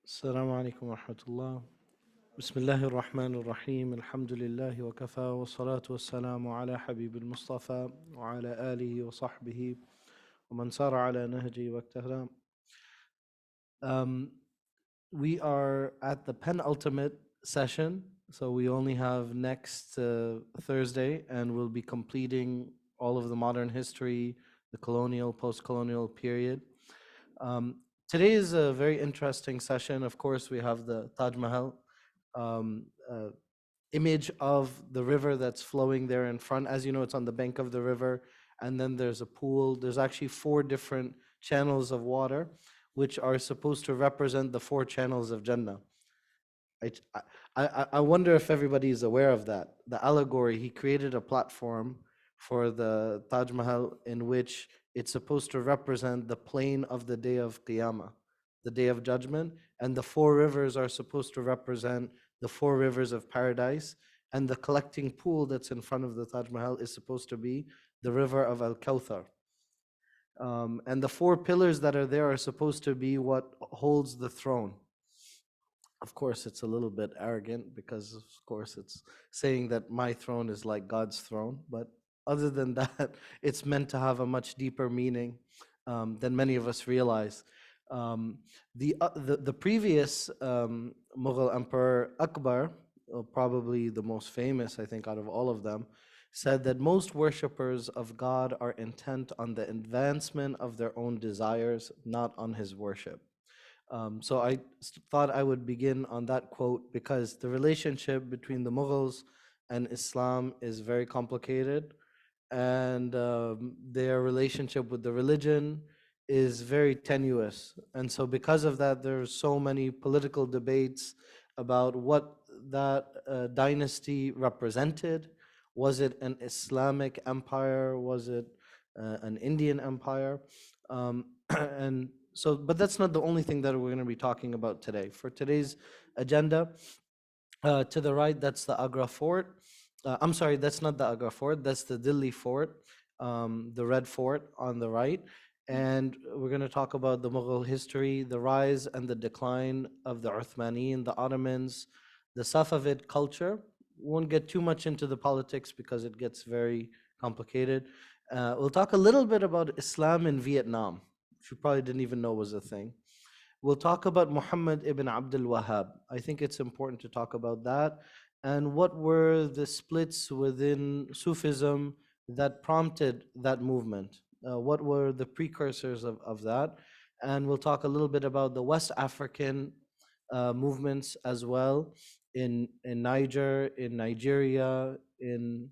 السلام عليكم ورحمة الله. بسم الله الرحمن الرحيم. الحمد لله وكفى والصلاة والسلام على حبيب المصطفى وعلى آله وصحبه ومن سار على نهجه واقتدى. We are at the penultimate session, so we only have next Thursday, and we'll be completing all of the modern history, the colonial, post-colonial period. Today is a very interesting session. Of course, we have the Taj Mahal um, uh, image of the river that's flowing there in front. As you know, it's on the bank of the river, and then there's a pool. There's actually 4 different channels of water, which are supposed to represent the 4 channels of Jannah. I wonder if everybody is aware of that. The allegory, he created a platform for the Taj Mahal in which it's supposed to represent the plain of the day of Qiyamah, the day of judgment, and the 4 rivers are supposed to represent the 4 rivers of paradise, and the collecting pool that's in front of the Taj Mahal is supposed to be the river of Al-Kawthar. And the 4 pillars that are there are supposed to be what holds the throne. Of course, it's a little bit arrogant because, of course, it's saying that my throne is like God's throne. But other than that, it's meant to have a much deeper meaning than many of us realize. The previous Mughal Emperor Akbar, probably the most famous, I think, out of all of them, said that most worshippers of God are intent on the advancement of their own desires, not on his worship. So I thought I would begin on that quote because the relationship between the Mughals and Islam is very complicated, and their relationship with the religion is very tenuous. And so because of that, there's so many political debates about what that dynasty represented. Was it an Islamic empire? Was it an Indian empire? And so, but that's not the only thing that we're going to be talking about today. For today's agenda, to the right, that's the Agra Fort. I'm sorry, that's not the Agra Fort, that's the Delhi Fort, the Red Fort on the right. And we're going to talk about the Mughal history, the rise and the decline of the Uthmanin, the Ottomans, the Safavid culture. We won't get too much into the politics because it gets very complicated. We'll talk a little bit about Islam in Vietnam, which you probably didn't even know was a thing. We'll talk about Muhammad ibn Abdul Wahhab. I think it's important to talk about that. And what were the splits within Sufism that prompted that movement? What were the precursors of that? And we'll talk a little bit about the West African movements as well in Niger, in Nigeria, in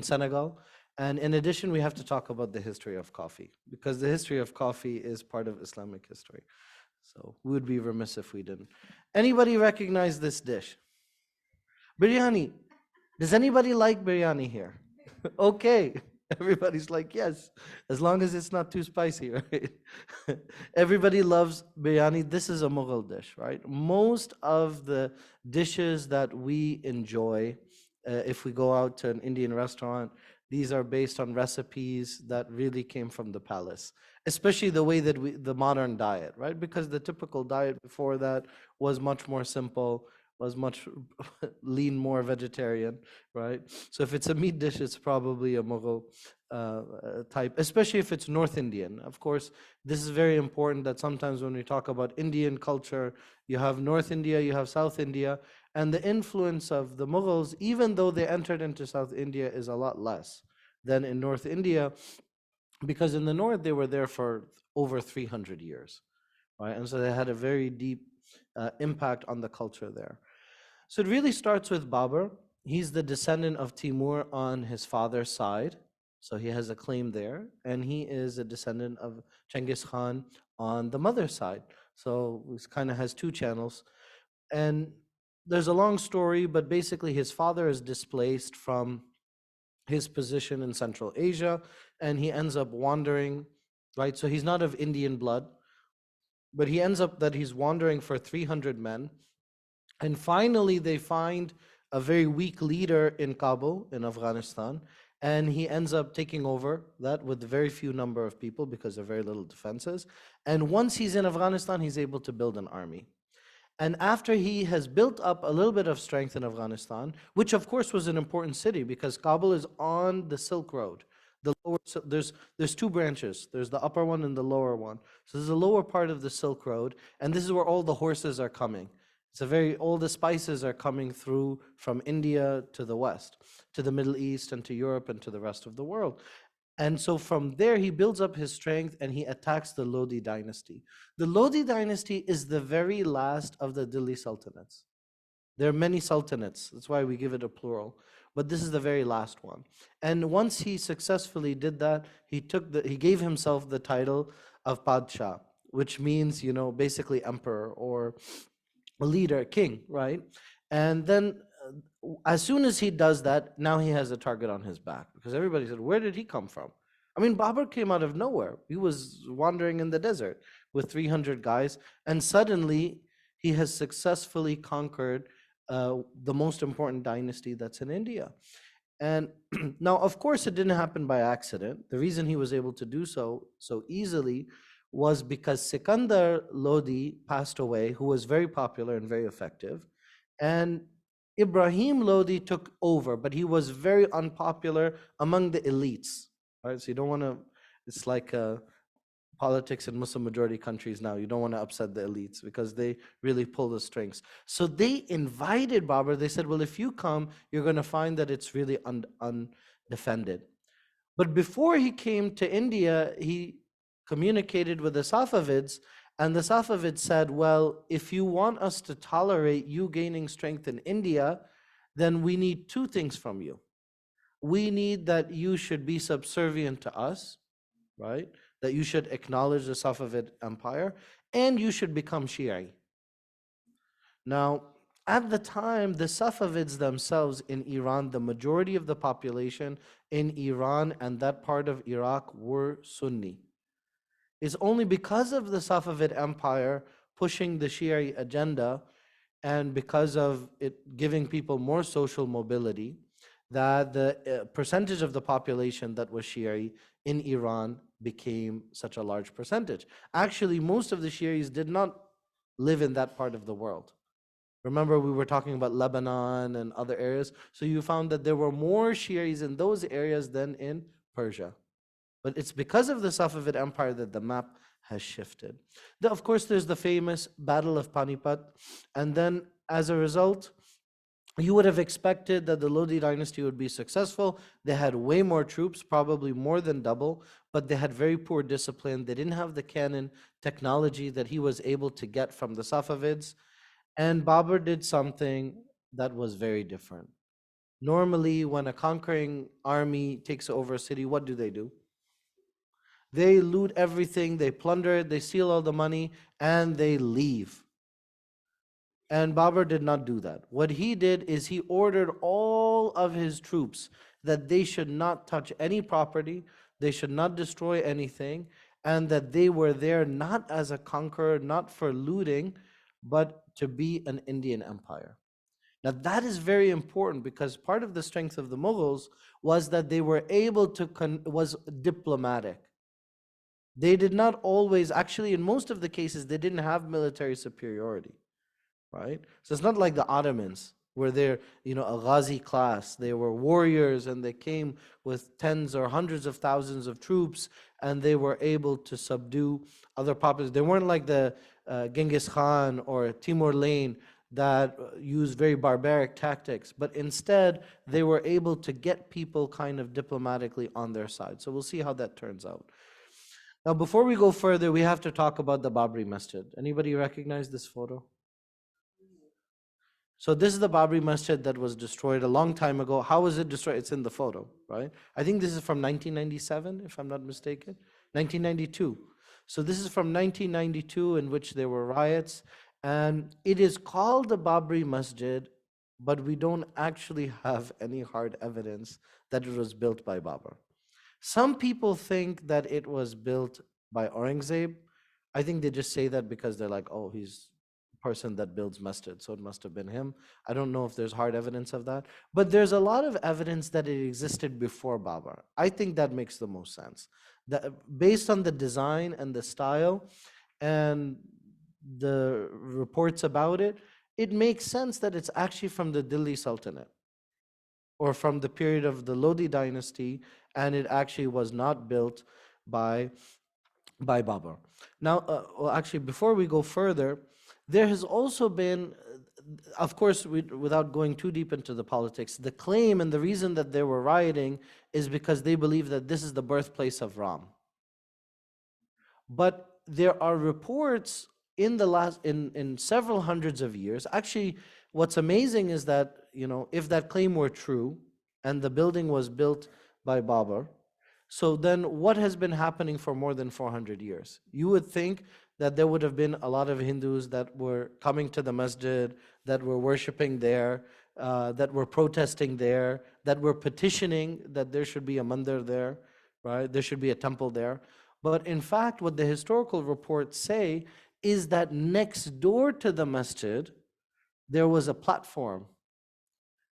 Senegal. And in addition, we have to talk about the history of coffee because the history of coffee is part of Islamic history. So we would be remiss if we didn't. Anybody recognize this dish? Biryani. Does anybody like biryani here? Okay. Everybody's like, yes, as long as it's not too spicy, right? Everybody loves biryani. This is a Mughal dish, right? Most of the dishes that we enjoy, if we go out to an Indian restaurant, these are based on recipes that really came from the palace, especially the way that the modern diet, right? Because the typical diet before that was much more simple, was much lean, more vegetarian, right? So if it's a meat dish, it's probably a Mughal type, especially if it's North Indian. Of course, this is very important that sometimes when we talk about Indian culture, you have North India, you have South India, and the influence of the Mughals, even though they entered into South India, is a lot less than in North India, because in the north they were there for over 300 years, right? And so they had a very deep impact on the culture there. So it really starts with Babur. He's the descendant of Timur on his father's side, so he has a claim there, and he is a descendant of Genghis Khan on the mother's side. So he kind of has 2 channels. And there's a long story, but basically his father is displaced from his position in Central Asia, and he ends up wandering, right? So he's not of Indian blood, but he ends up that he's wandering for 300 men. And finally, they find a very weak leader in Kabul, in Afghanistan, and he ends up taking over that with very few number of people because of very little defenses. And once he's in Afghanistan, he's able to build an army. And after he has built up a little bit of strength in Afghanistan, which of course was an important city because Kabul is on the Silk Road. There's two branches. There's the upper one and the lower one. So there's the lower part of the Silk Road, and this is where all the horses are coming. All the spices are coming through from India to the West, to the Middle East and to Europe and to the rest of the world. And so from there, he builds up his strength and he attacks the Lodi dynasty. The Lodi dynasty is the very last of the Delhi sultanates. There are many sultanates, that's why we give it a plural. But this is the very last one. And once he successfully did that, he gave himself the title of Padshah, which means, basically emperor or a leader, king, right? And then as soon as he does that, now he has a target on his back because everybody said, where did he come from? I mean, Babur came out of nowhere. He was wandering in the desert with 300 guys, and suddenly he has successfully conquered the most important dynasty that's in India. And now, of course, it didn't happen by accident. The reason he was able to do so easily was because Sikandar Lodi passed away, who was very popular and very effective. And Ibrahim Lodi took over, but he was very unpopular among the elites. Right? So you don't want to, it's like politics in Muslim majority countries now. You don't want to upset the elites because they really pull the strings. So they invited Babur. They said, well, if you come, you're going to find that it's really undefended. But before he came to India, he communicated with the Safavids, and the Safavids said, well, if you want us to tolerate you gaining strength in India, then we need two things from you. We need that you should be subservient to us, right? That you should acknowledge the Safavid empire, and you should become Shi'i. Now, at the time, the Safavids themselves in Iran, the majority of the population in Iran and that part of Iraq were Sunni. It's only because of the Safavid empire pushing the Shi'i agenda and because of it giving people more social mobility that the percentage of the population that was Shi'i in Iran became such a large percentage. Actually, most of the Shi'is did not live in that part of the world. Remember, we were talking about Lebanon and other areas. So you found that there were more Shi'is in those areas than in Persia. But it's because of the Safavid empire that the map has shifted. Of course, there's the famous Battle of Panipat. And then as a result, you would have expected that the Lodi dynasty would be successful. They had way more troops, probably more than double, but they had very poor discipline. They didn't have the cannon technology that he was able to get from the Safavids. And Babur did something that was very different. Normally, when a conquering army takes over a city, what do? They loot everything, they plunder it, they steal all the money, and they leave. And Babur did not do that. What he did is he ordered all of his troops that they should not touch any property, they should not destroy anything, and that they were there not as a conqueror, not for looting, but to be an Indian empire. Now that is very important because part of the strength of the Mughals was that they were able to, was diplomatic. They did not always, actually in most of the cases, they didn't have military superiority, right? So it's not like the Ottomans, where they're, a Ghazi class. They were warriors and they came with tens or hundreds of thousands of troops and they were able to subdue other populations. They weren't like the Genghis Khan or Timur Lane that used very barbaric tactics, but instead they were able to get people kind of diplomatically on their side. So we'll see how that turns out. Now, before we go further, we have to talk about the Babri Masjid. Anybody recognize this photo? So this is the Babri Masjid that was destroyed a long time ago. How was it destroyed? It's in the photo, right? I think this is from 1997, if I'm not mistaken. 1992. So this is from 1992, in which there were riots. And it is called the Babri Masjid, but we don't actually have any hard evidence that it was built by Babur. Some people think that it was built by Aurangzeb. I think they just say that because they're like, oh, he's person that builds masjid, so it must have been him. I don't know if there's hard evidence of that, but there's a lot of evidence that it existed before Babar. I think that makes the most sense. That based on the design and the style and the reports about it, it makes sense that it's actually from the Delhi Sultanate or from the period of the Lodi dynasty, and it actually was not built by Babur. Now, well, actually, before we go further, there has also been, of course, without going too deep into the politics, the claim and the reason that they were rioting is because they believe that this is the birthplace of Ram. But there are reports in the last in several hundreds of years. Actually, what's amazing is that, you know, if that claim were true and the building was built by Babur, so then what has been happening for more than 400 years? You would think that there would have been a lot of Hindus that were coming to the masjid, that were worshiping there, that were protesting there, that were petitioning that there should be a mandir there, right? There should be a temple there. But in fact, what the historical reports say is that next door to the masjid, there was a platform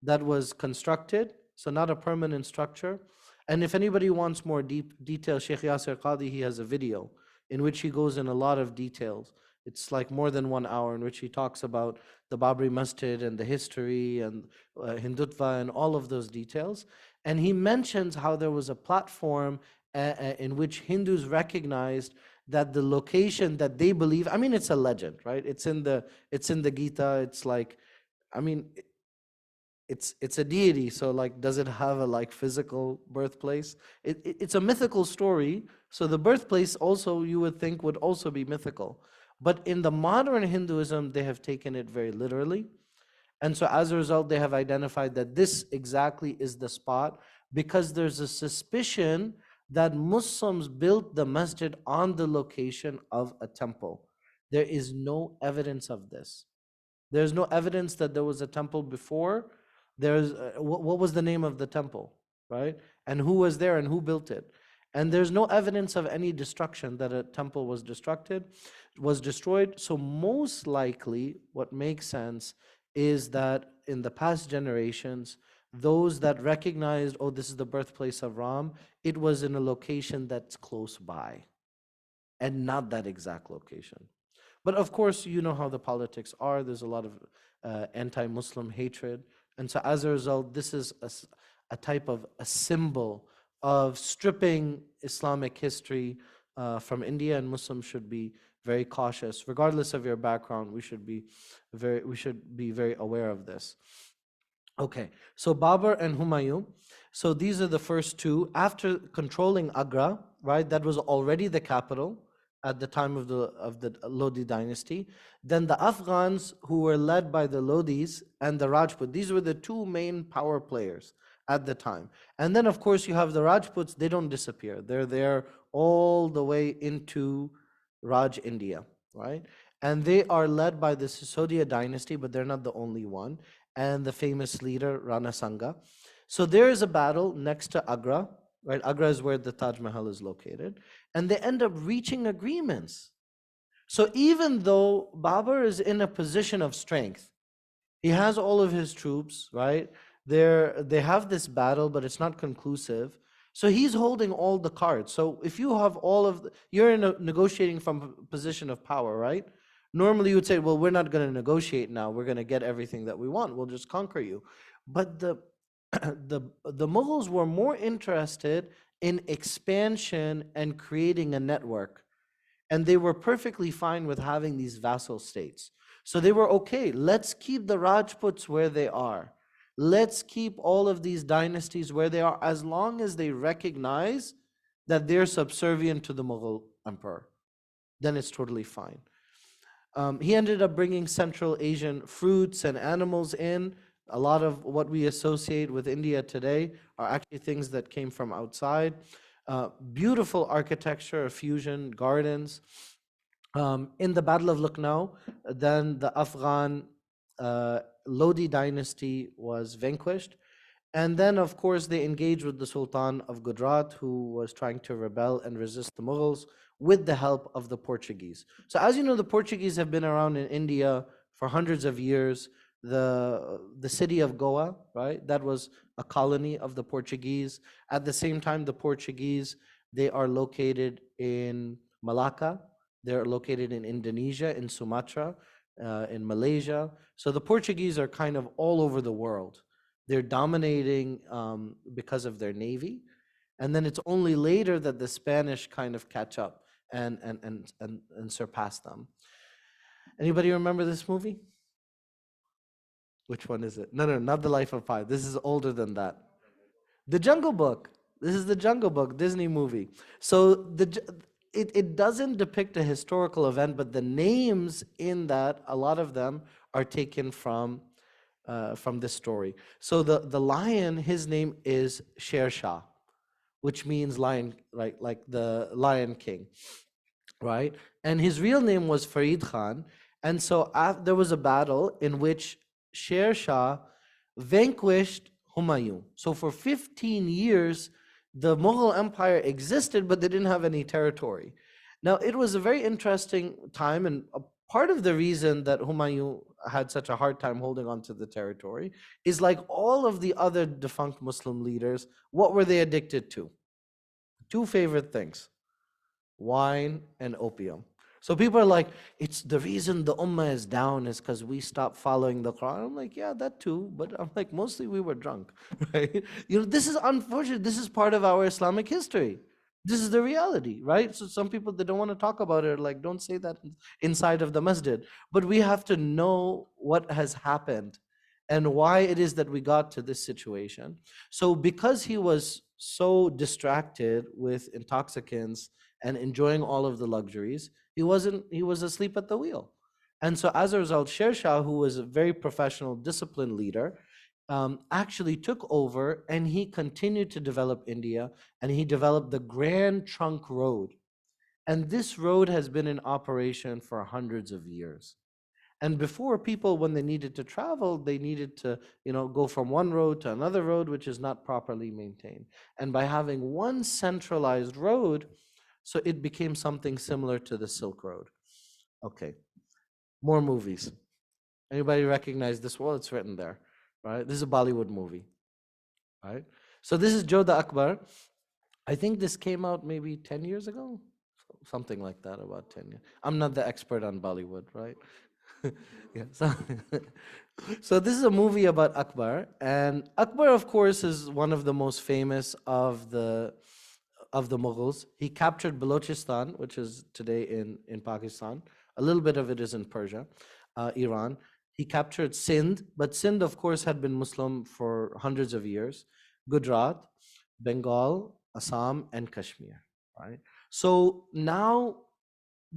that was constructed, so not a permanent structure. And if anybody wants more deep detail, Sheikh Yasir Qadi, he has a video in which he goes in a lot of details. It's like more than 1 hour in which he talks about the Babri Masjid and the history and Hindutva and all of those details. And he mentions how there was a platform in which Hindus recognized that the location that they believe, I mean, it's a legend, right? It's in the Gita. It's like, I mean, it's a deity, so like, does it have a like physical birthplace? It's a mythical story, so the birthplace also you would think would also be mythical. But in the modern Hinduism, they have taken it very literally. And so as a result, they have identified that this exactly is the spot, because there's a suspicion that Muslims built the masjid on the location of a temple. There is no evidence of this. There's no evidence that there was a temple before. There's what was the name of the temple, right? And who was there and who built it? And there's no evidence of any destruction, that a temple was destroyed. So most likely, what makes sense is that in the past generations, those that recognized, oh, this is the birthplace of Ram, it was in a location that's close by, and not that exact location. But of course, you know how the politics are. There's a lot of anti-Muslim hatred. And so as a result, this is a type of a symbol of stripping Islamic history from India, and Muslims should be very cautious. Regardless of your background, we should be very aware of this. Okay, so Babur and Humayun. So these are the first two. After controlling Agra, right, that was already the capital at the time of the Lodi dynasty. Then the Afghans, who were led by the Lodis, and the Rajput. These were the two main power players at the time. And then, of course, you have the Rajputs. They don't disappear. They're there all the way into Raj India, right? And they are led by the Sisodia dynasty, but they're not the only one, and the famous leader, Rana Sanga. So there is a battle next to Agra, right? Agra is where the Taj Mahal is located. And they end up reaching agreements. So even though Babur is in a position of strength, he has all of his troops, right? They have this battle, but it's not conclusive. So he's holding all the cards. So if you have you're in a negotiating from a position of power, right? Normally you would say, well, we're not going to negotiate now. We're going to get everything that we want. We'll just conquer you. But the Mughals were more interested in expansion and creating a network. And they were perfectly fine with having these vassal states. So they were okay, let's keep the Rajputs where they are. Let's keep all of these dynasties where they are, as long as they recognize that they're subservient to the Mughal emperor. Then it's totally fine. He ended up bringing Central Asian fruits and animals in. A lot of what we associate with India today are actually things that came from outside. Beautiful architecture, fusion, gardens. In the Battle of Lucknow, then the Afghan Lodi dynasty was vanquished, And then, of course, they engaged with the Sultan of Gujarat, who was trying to rebel and resist the Mughals with the help of the Portuguese. So, as you know, the Portuguese have been around in India for hundreds of years. The city of Goa, right? That was a colony of the Portuguese. At the same time, the Portuguese, they are located in Malacca. They're located in Indonesia, in Sumatra, in Malaysia. So the Portuguese are kind of all over the world. They're dominating because of their navy, and then it's only later that the Spanish kind of catch up and surpass them. Anybody remember this movie? Which one is it? No, no, not The Life of Pi. This is older than that. The Jungle Book. This is the Jungle Book, Disney movie. So it doesn't depict a historical event, but the names in that, a lot of them are taken from this story. So the lion, his name is Sher Shah, which means lion, right? Like the Lion King, right? And his real name was Farid Khan. And so there was a battle in which Sher Shah vanquished Humayun. So for 15 years, the Mughal Empire existed, but they didn't have any territory. Now, it was a very interesting time, and a part of the reason that Humayun had such a hard time holding on to the territory is like all of the other defunct Muslim leaders, what were they addicted to? Two favorite things: wine and opium. So people are like, it's the reason the ummah is down is because we stopped following the Quran. I'm like, yeah, that too. But I'm like, mostly we were drunk, right? You know, this is unfortunate. This is part of our Islamic history. This is the reality, right? So some people, they don't want to talk about it, like, don't say that inside of the masjid. But we have to know what has happened and why it is that we got to this situation. So because he was so distracted with intoxicants and enjoying all of the luxuries, he was asleep at the wheel. And so as a result, Sher Shah, who was a very professional, disciplined leader, actually took over, and he continued to develop India, and he developed the Grand Trunk Road. And this road has been in operation for hundreds of years. And before, people, when they needed to travel, they needed to, go from one road to another road, which is not properly maintained. And by having one centralized road, so it became something similar to the Silk Road. Okay, more movies. Anybody recognize this? Well, it's written there, right? This is a Bollywood movie, right? So this is Jodha Akbar. I think this came out maybe 10 years ago, something like that, about 10 years. I'm not the expert on Bollywood, right? Yeah. So this is a movie about Akbar, and Akbar, of course, is one of the most famous of the Mughals. He captured Balochistan, which is today in Pakistan. A little bit of it is in Persia, Iran. He captured Sindh, but Sindh, of course, had been Muslim for hundreds of years. Gujarat, Bengal, Assam, and Kashmir. Right. So now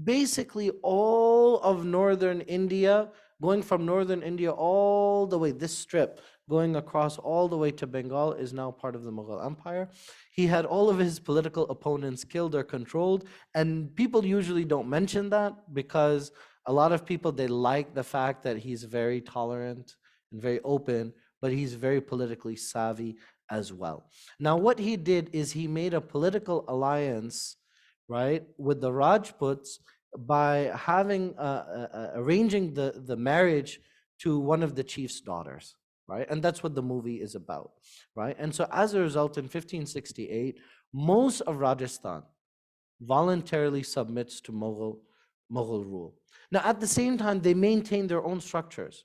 basically all of northern India, going from northern India all the way, this strip going across all the way to Bengal, is now part of the Mughal Empire. He had all of his political opponents killed or controlled, and people usually don't mention that because a lot of people, they like the fact that he's very tolerant and very open, but he's very politically savvy as well. Now, what he did is he made a political alliance, right, with the Rajputs by having arranging the marriage to one of the chief's daughters, right? And that's what the movie is about, right? And so as a result, in 1568, most of Rajasthan voluntarily submits to Mughal rule. Now, at the same time, they maintain their own structures.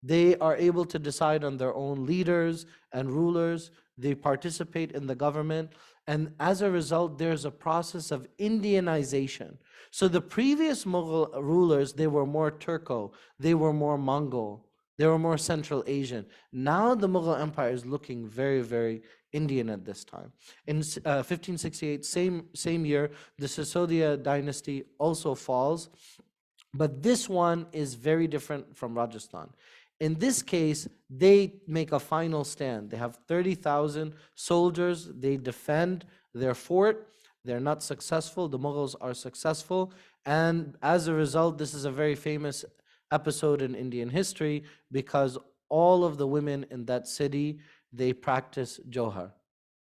They are able to decide on their own leaders and rulers. They participate in the government. And as a result, there's a process of Indianization. So the previous Mughal rulers, they were more Turco, they were more Mongol, they were more Central Asian. Now the Mughal Empire is looking very, very Indian at this time. In 1568, same year, the Sisodia dynasty also falls. But this one is very different from Rajasthan. In this case, they make a final stand. They have 30,000 soldiers. They defend their fort. They're not successful. The Mughals are successful. And as a result, this is a very famous episode in Indian history because all of the women in that city, they practice Johar.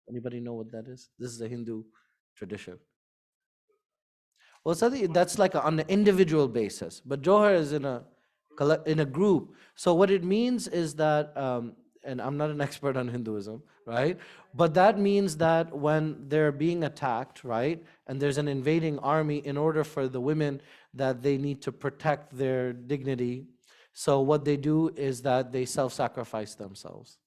Anybody know what that is? This is a Hindu tradition. Well, something that's like on an individual basis, but Johar is in a group. So what it means is that, and I'm not an expert on Hinduism, right? But that means that when they're being attacked, right, and there's an invading army, in order for the women that they need to protect their dignity, so what they do is that they self-sacrifice themselves,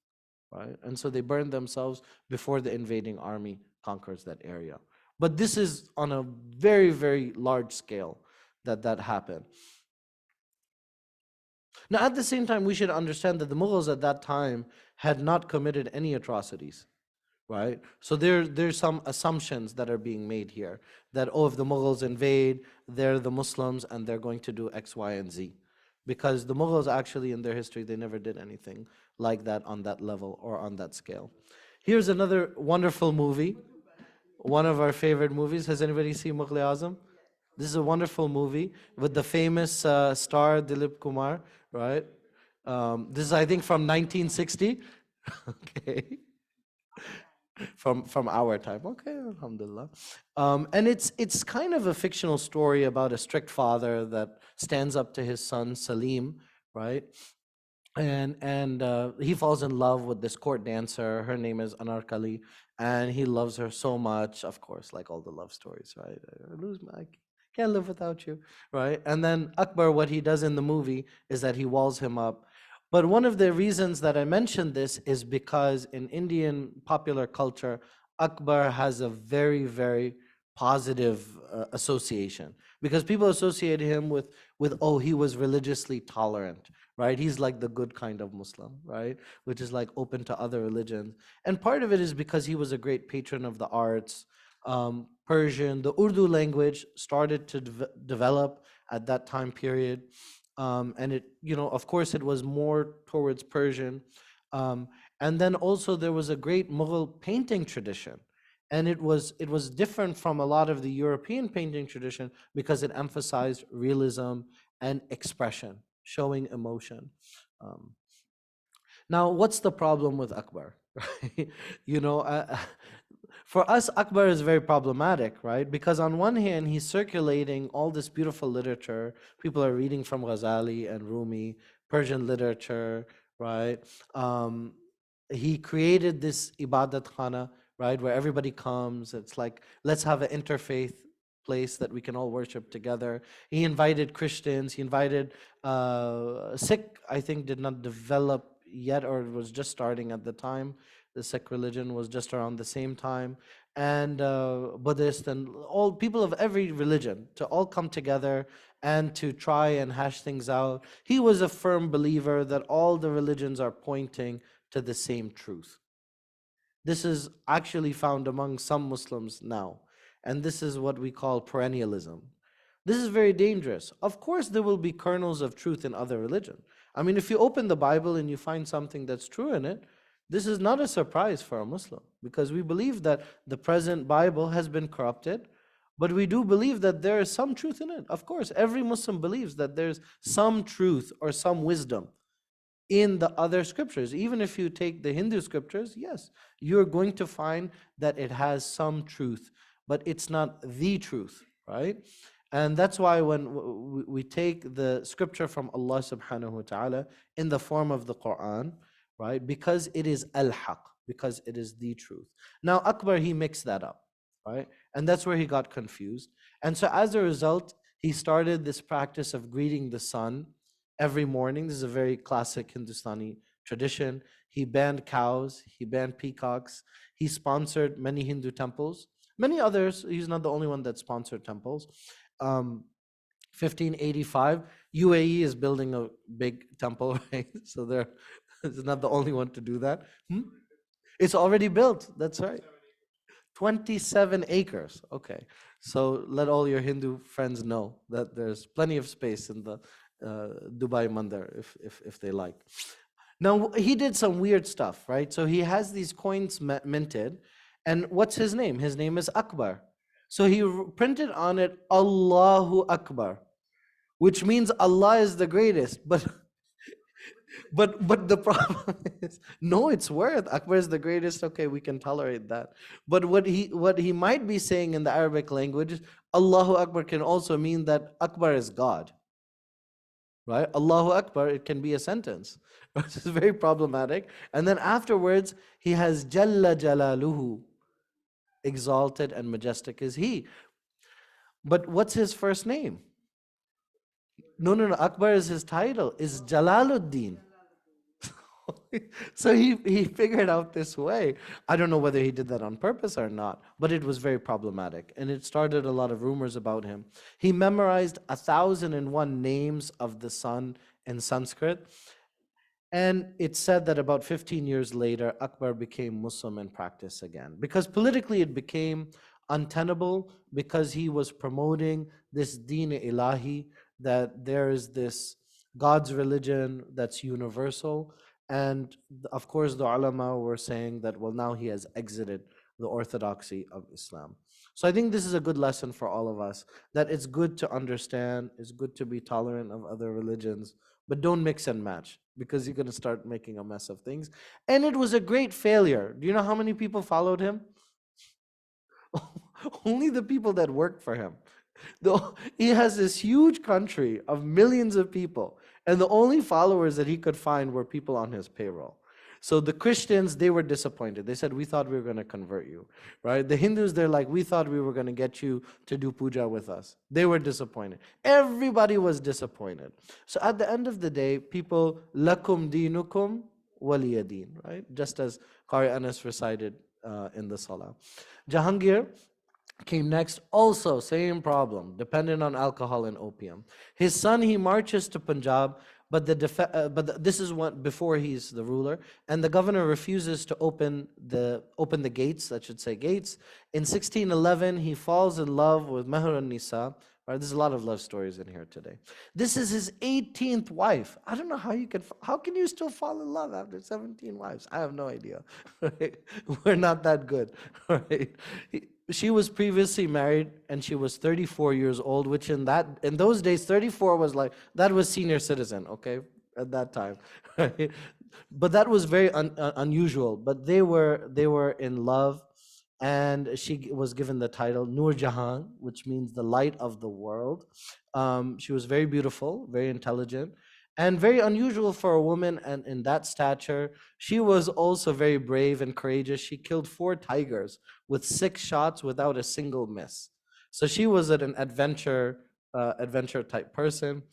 right? And so they burn themselves before the invading army conquers that area. But this is on a very, very large scale that happened. Now, at the same time, we should understand that the Mughals at that time had not committed any atrocities, right? So there's some assumptions that are being made here that, oh, if the Mughals invade, they're the Muslims and they're going to do X, Y, and Z. Because the Mughals actually, in their history, they never did anything like that on that level or on that scale. Here's another wonderful movie, one of our favorite movies. Has anybody seen Mughal Azam? This is a wonderful movie with the famous star Dilip Kumar, right? This is, I think, from 1960. Okay, from our time. Okay, alhamdulillah. And it's kind of a fictional story about a strict father that stands up to his son Salim, right? And he falls in love with this court dancer. Her name is Anarkali, and he loves her so much. Of course, like all the love stories, right? I can't live without you, right? And then Akbar, what he does in the movie is that he walls him up. But one of the reasons that I mentioned this is because in Indian popular culture, Akbar has a very, very positive association, because people associate him with, oh, he was religiously tolerant, right? He's like the good kind of Muslim, right? Which is like open to other religions. And part of it is because he was a great patron of the arts. Persian, the Urdu language started to develop at that time period. And it, of course, it was more towards Persian. And then also there was a great Mughal painting tradition. And it was different from a lot of the European painting tradition because it emphasized realism and expression, showing emotion. Um, Now, what's the problem with Akbar? Right? You know, for us, Akbar is very problematic, right? Because on one hand, he's circulating all this beautiful literature. People are reading from Ghazali and Rumi, Persian literature, right? Um, he created this ibadat khana, right, where everybody comes. It's like, let's have an interfaith place that we can all worship together. He invited Christians. He invited Sikh, I think, did not develop yet, or it was just starting at the time. The Sikh religion was just around the same time. And Buddhist and all people of every religion to all come together and to try and hash things out. He was a firm believer that all the religions are pointing to the same truth. This is actually found among some Muslims now. And this is what we call perennialism. This is very dangerous. Of course, there will be kernels of truth in other religion. I mean, if you open the Bible and you find something that's true in it, this is not a surprise for a Muslim, because we believe that the present Bible has been corrupted, but we do believe that there is some truth in it. Of course, every Muslim believes that there's some truth or some wisdom in the other scriptures. Even if you take the Hindu scriptures, yes, you're going to find that it has some truth, but it's not the truth, right? And that's why when we take the scripture from Allah subhanahu wa ta'ala in the form of the Quran, right? Because it is al-haq, because it is the truth. Now, Akbar, he mixed that up, right? And that's where he got confused. And so as a result, he started this practice of greeting the sun every morning. This is a very classic Hindustani tradition. He banned cows, he banned peacocks, he sponsored many Hindu temples, many others. He's not the only one that sponsored temples. 1585, UAE is building a big temple, right? So they're it's not the only one to do that. It's already built, that's right. 27 acres. Okay. So let all your Hindu friends know that there's plenty of space in the Dubai Mandir if they like. Now, he did some weird stuff, right? So he has these coins minted, and what's his name? His name is Akbar. So he printed on it Allahu Akbar, which means Allah is the greatest. But But the problem is, no, it's worth. Akbar is the greatest. Okay, we can tolerate that. But what he might be saying in the Arabic language is Allahu Akbar can also mean that Akbar is God, right? Allahu Akbar, it can be a sentence. This is very problematic. And then afterwards, he has Jalla Jalaluhu, exalted and majestic is he. But what's his first name? No, no, no. Akbar is his title. Is Jalaluddin. So he figured out this way. I don't know whether he did that on purpose or not, but it was very problematic. And it started a lot of rumors about him. He memorized 1,001 names of the sun in Sanskrit. And it's said that about 15 years later, Akbar became Muslim in practice again. Because politically it became untenable, because he was promoting this deen ilahi, that there is this God's religion that's universal. And of course, the ulama were saying that, well, now he has exited the orthodoxy of Islam. So I think this is a good lesson for all of us, that it's good to understand, it's good to be tolerant of other religions, but don't mix and match, because you're going to start making a mess of things. And it was a great failure. Do you know how many people followed him? Only the people that worked for him. Though he has this huge country of millions of people, and the only followers that he could find were people on his payroll. So the Christians, they were disappointed. They said, we thought we were going to convert you, right? The Hindus, they're like, we thought we were going to get you to do puja with us. They were disappointed. Everybody was disappointed. So at the end of the day, people, lakum dinukum waliyadeen, right? Just as Qari Anas recited in the Salah. Jahangir came next, also same problem, dependent on alcohol and opium. His son, he marches to Punjab, but this is what before he's the ruler, and the governor refuses to open the gates. That should say gates. In 1611, he falls in love with Meher an-Nisa. Right, there's a lot of love stories in here today. This is his 18th wife. I don't know how can you still fall in love after 17 wives? I have no idea. Right? We're not that good. Right? She was previously married and she was 34 years old, which in those days, 34 was like, that was senior citizen, okay, at that time. Right? But that was very unusual. But they were in love, and she was given the title Nur Jahan, which means the light of the world. She was very beautiful, very intelligent, and very unusual for a woman. And in that stature, she was also very brave and courageous. She killed 4 tigers with 6 shots without a single miss. So she was an adventure type person.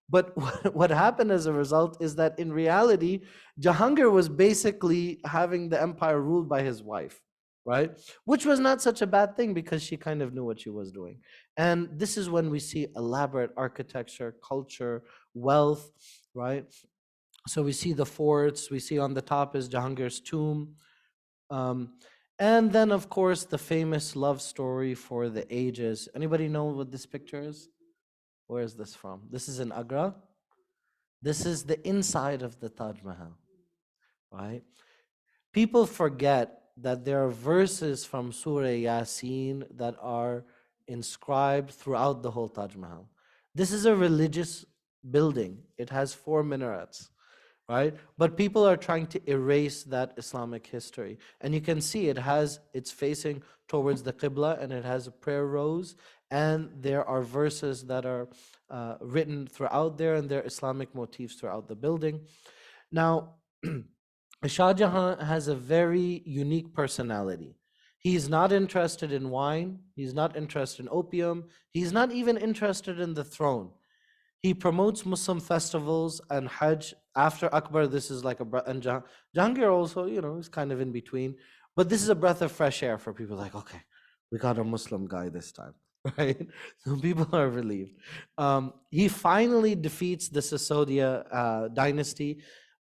But what happened as a result is that in reality, Jahangir was basically having the empire ruled by his wife, right? Which was not such a bad thing, because she kind of knew what she was doing. And this is when we see elaborate architecture, culture, wealth, right? So we see the forts, we see on the top is Jahangir's tomb. And then, of course, the famous love story for the ages. Anybody know what this picture is? Where is this from? This is in Agra. This is the inside of the Taj Mahal, right? People forget that there are verses from Surah Yasin that are inscribed throughout the whole Taj Mahal. This is a religious building. It has 4 minarets, right? But people are trying to erase that Islamic history. And you can see it's facing towards the Qibla, and it has a prayer rows, and there are verses that are written throughout there, and there are Islamic motifs throughout the building. Now, Shah Jahan has a very unique personality. He's not interested in wine, he's not interested in opium, he's not even interested in the throne. He promotes Muslim festivals and Hajj. After Akbar, this is like and Jahangir also, is kind of in between. But this is a breath of fresh air for people like, okay, we got a Muslim guy this time, right? So people are relieved. He finally defeats the Sisodia dynasty,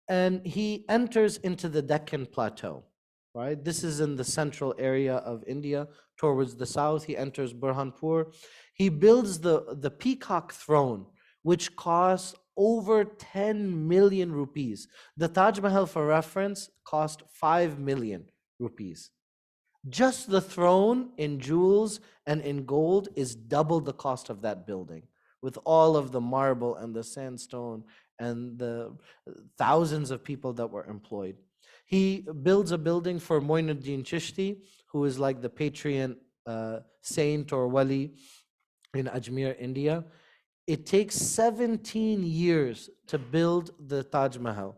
and he enters into the Deccan Plateau, right? This is in the central area of India. Towards the south, he enters Burhanpur. He builds the peacock throne, which costs over 10 million rupees. The Taj Mahal, for reference, cost 5 million rupees. Just the throne in jewels and in gold is double the cost of that building, with all of the marble and the sandstone and the thousands of people that were employed. He builds a building for Moinuddin Chishti, who is like the patron saint or wali in Ajmer, India. It takes 17 years to build the Taj Mahal,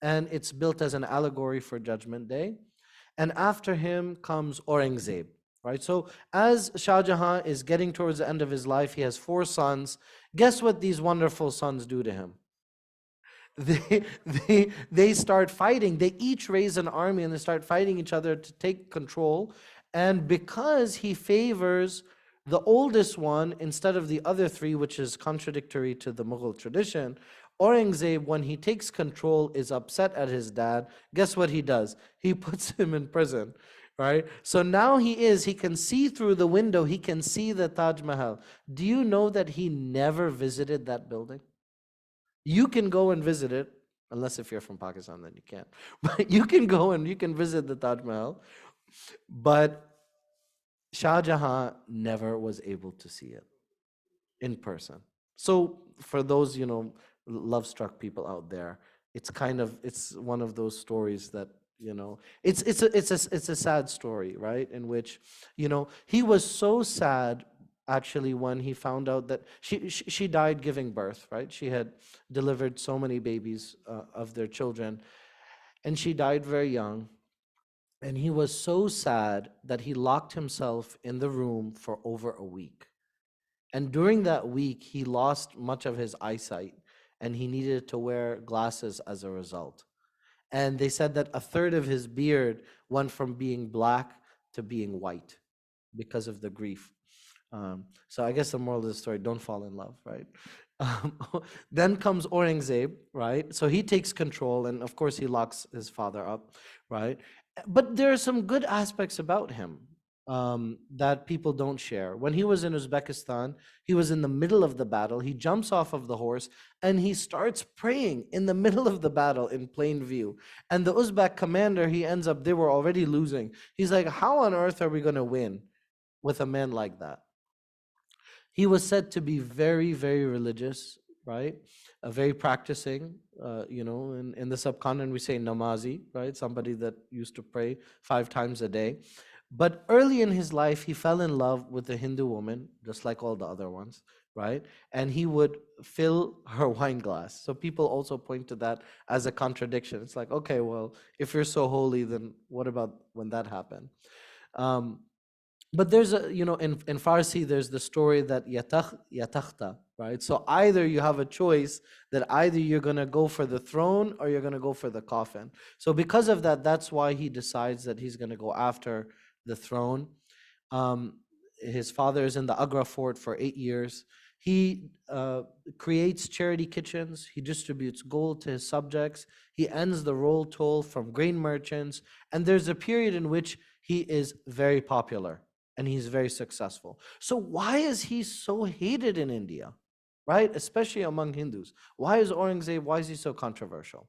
and it's built as an allegory for Judgment Day. And after him comes Aurangzeb, right? So as Shah Jahan is getting towards the end of his life, he has four sons. Guess what these wonderful sons do to him? They start fighting. They each raise an army and they start fighting each other to take control. And because he favors the oldest one instead of the other three, which is contradictory to the Mughal tradition, Aurangzeb, when he takes control, is upset at his dad. Guess what he does? He puts him in prison, right? So now he can see through the window, he can see the Taj Mahal. Do you know that he never visited that building? You can go and visit it, unless if you're from Pakistan, then you can't. But you can go and you can visit the Taj Mahal. But Shah Jahan never was able to see it in person. So for those, love-struck people out there, it's one of those stories that, it's a sad story, right? In which, he was so sad actually when he found out that she died giving birth, right? She had delivered so many babies of their children, and she died very young. And he was so sad that he locked himself in the room for over a week. And during that week, he lost much of his eyesight and he needed to wear glasses as a result. And they said that a third of his beard went from being black to being white because of the grief. So I guess the moral of the story, don't fall in love, right? Um, then comes Aurangzeb, right? So he takes control, and of course he locks his father up, right? But there are some good aspects about him that people don't share. When he was in Uzbekistan, he was in the middle of the battle. He jumps off of the horse and he starts praying in the middle of the battle in plain view. And the Uzbek commander, they were already losing. He's like, how on earth are we going to win with a man like that? He was said to be very, very religious, right? Very practicing. In the subcontinent we say namazi, right? Somebody that used to pray 5 times a day. But early in his life, he fell in love with a Hindu woman, just like all the other ones, right? And he would fill her wine glass. So people also point to that as a contradiction. It's like, okay, well, if you're so holy, then what about when that happened? But there's in Farsi, there's the story that yatakhta, right? So either you have a choice that either you're going to go for the throne or you're going to go for the coffin. So because of that, that's why he decides that he's going to go after the throne. His father is in the Agra fort for 8 years. He creates charity kitchens. He distributes gold to his subjects. He ends the roll toll from grain merchants. And there's a period in which he is very popular and he's very successful. So why is he so hated in India, right? Especially among Hindus. Why is he so controversial?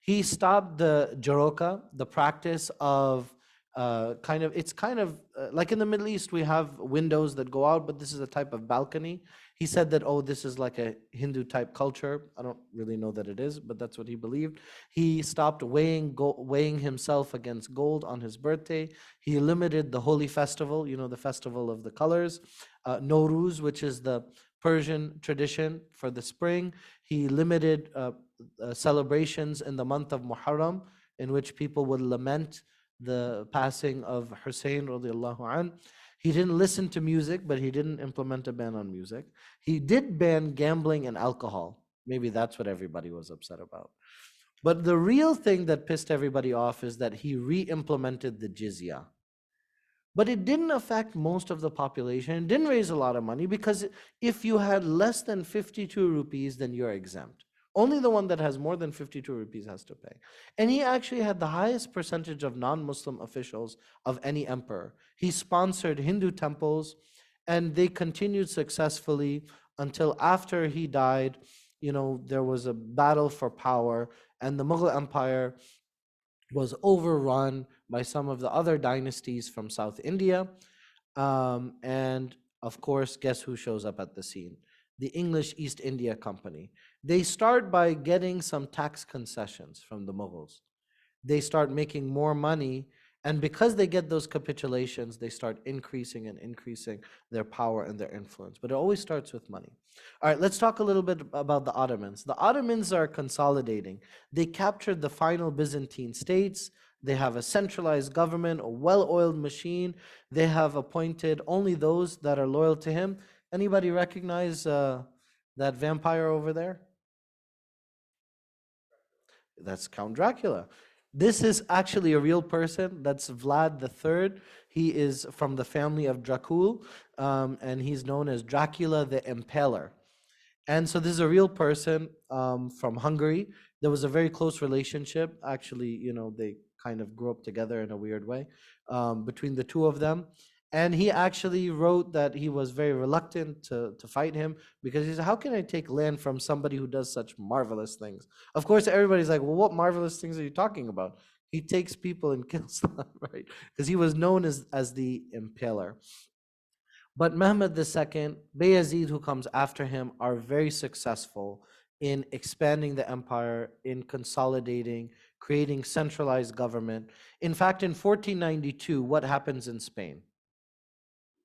He stopped the jaroka, the practice of like in the Middle East, we have windows that go out, but this is a type of balcony. He said that, oh, this is like a Hindu type culture. I don't really know that it is, but that's what he believed. He stopped weighing himself against gold on his birthday. He limited the holy festival, the festival of the colors, Nowruz, which is the Persian tradition for the spring. He limited celebrations in the month of Muharram, in which people would lament the passing of Hussein radiallahu anh. He didn't listen to music, but he didn't implement a ban on music. He did ban gambling and alcohol. Maybe that's what everybody was upset about. But the real thing that pissed everybody off is that he re-implemented the jizya. But it didn't affect most of the population. It didn't raise a lot of money because if you had less than 52 rupees, then you're exempt. Only the one that has more than 52 rupees has to pay. And he actually had the highest percentage of non-Muslim officials of any emperor. He sponsored Hindu temples, and they continued successfully until after he died. There was a battle for power, and the Mughal Empire was overrun by some of the other dynasties from South India. And of course, guess who shows up at the scene? the English East India Company. They start by getting some tax concessions from the Mughals. They start making more money. And because they get those capitulations, they start increasing and increasing their power and their influence. But it always starts with money. All right, let's talk a little bit about the Ottomans. The Ottomans are consolidating. They captured the final Byzantine states. They have a centralized government, a well oiled machine. They have appointed only those that are loyal to him. Anybody recognize that vampire over there? That's Count Dracula. This is actually a real person. That's Vlad the Third. He is from the family of Dracul, and he's known as Dracula the Impaler. And so this is a real person from Hungary. There was a very close relationship. Actually, they kind of grew up together in a weird way between the two of them. And he actually wrote that he was very reluctant to fight him because he said, how can I take land from somebody who does such marvelous things? Of course, everybody's like, well, what marvelous things are you talking about? He takes people and kills them, right? Because he was known as the impaler. But Mehmed II, Bayezid, who comes after him, are very successful in expanding the empire, in consolidating, creating centralized government. In fact, in 1492, what happens in Spain?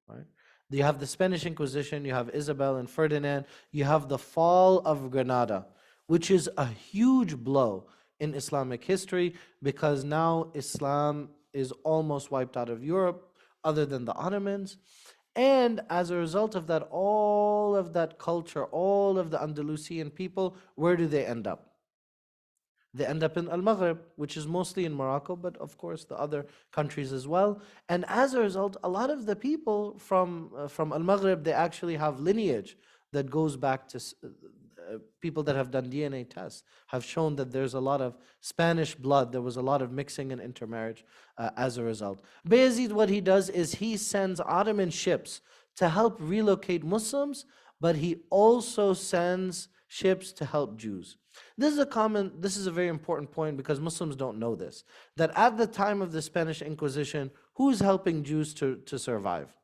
Right? You have the Spanish Inquisition, you have Isabel and Ferdinand, you have the fall of Granada, which is a huge blow in Islamic history because now Islam is almost wiped out of Europe, other than the Ottomans. And as a result of that, all of that culture, all of the Andalusian people, where do they end up? They end up in Al Maghrib, which is mostly in Morocco, but of course the other countries as well. And as a result, a lot of the people from Al Maghrib, they actually have lineage that goes back to people that have done DNA tests, have shown that there's a lot of Spanish blood. There was a lot of mixing and intermarriage as a result. Bayezid, what he does is he sends Ottoman ships to help relocate Muslims, but he also sends ships to help Jews. This is a very important point because Muslims don't know this, that at the time of the Spanish Inquisition, who's helping Jews to survive?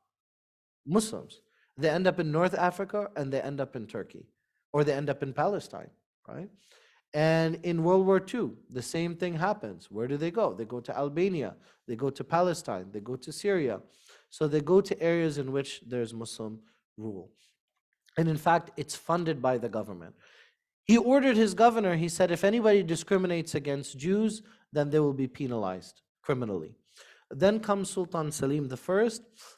Muslims. They end up in North Africa and they end up in Turkey, or they end up in Palestine, right? And in World War II, the same thing happens. Where do they go? They go to Albania, they go to Palestine, they go to Syria. So they go to areas in which there's Muslim rule. And in fact, it's funded by the government. He ordered his governor, he said, if anybody discriminates against Jews, then they will be penalized criminally. Then comes Sultan Selim I.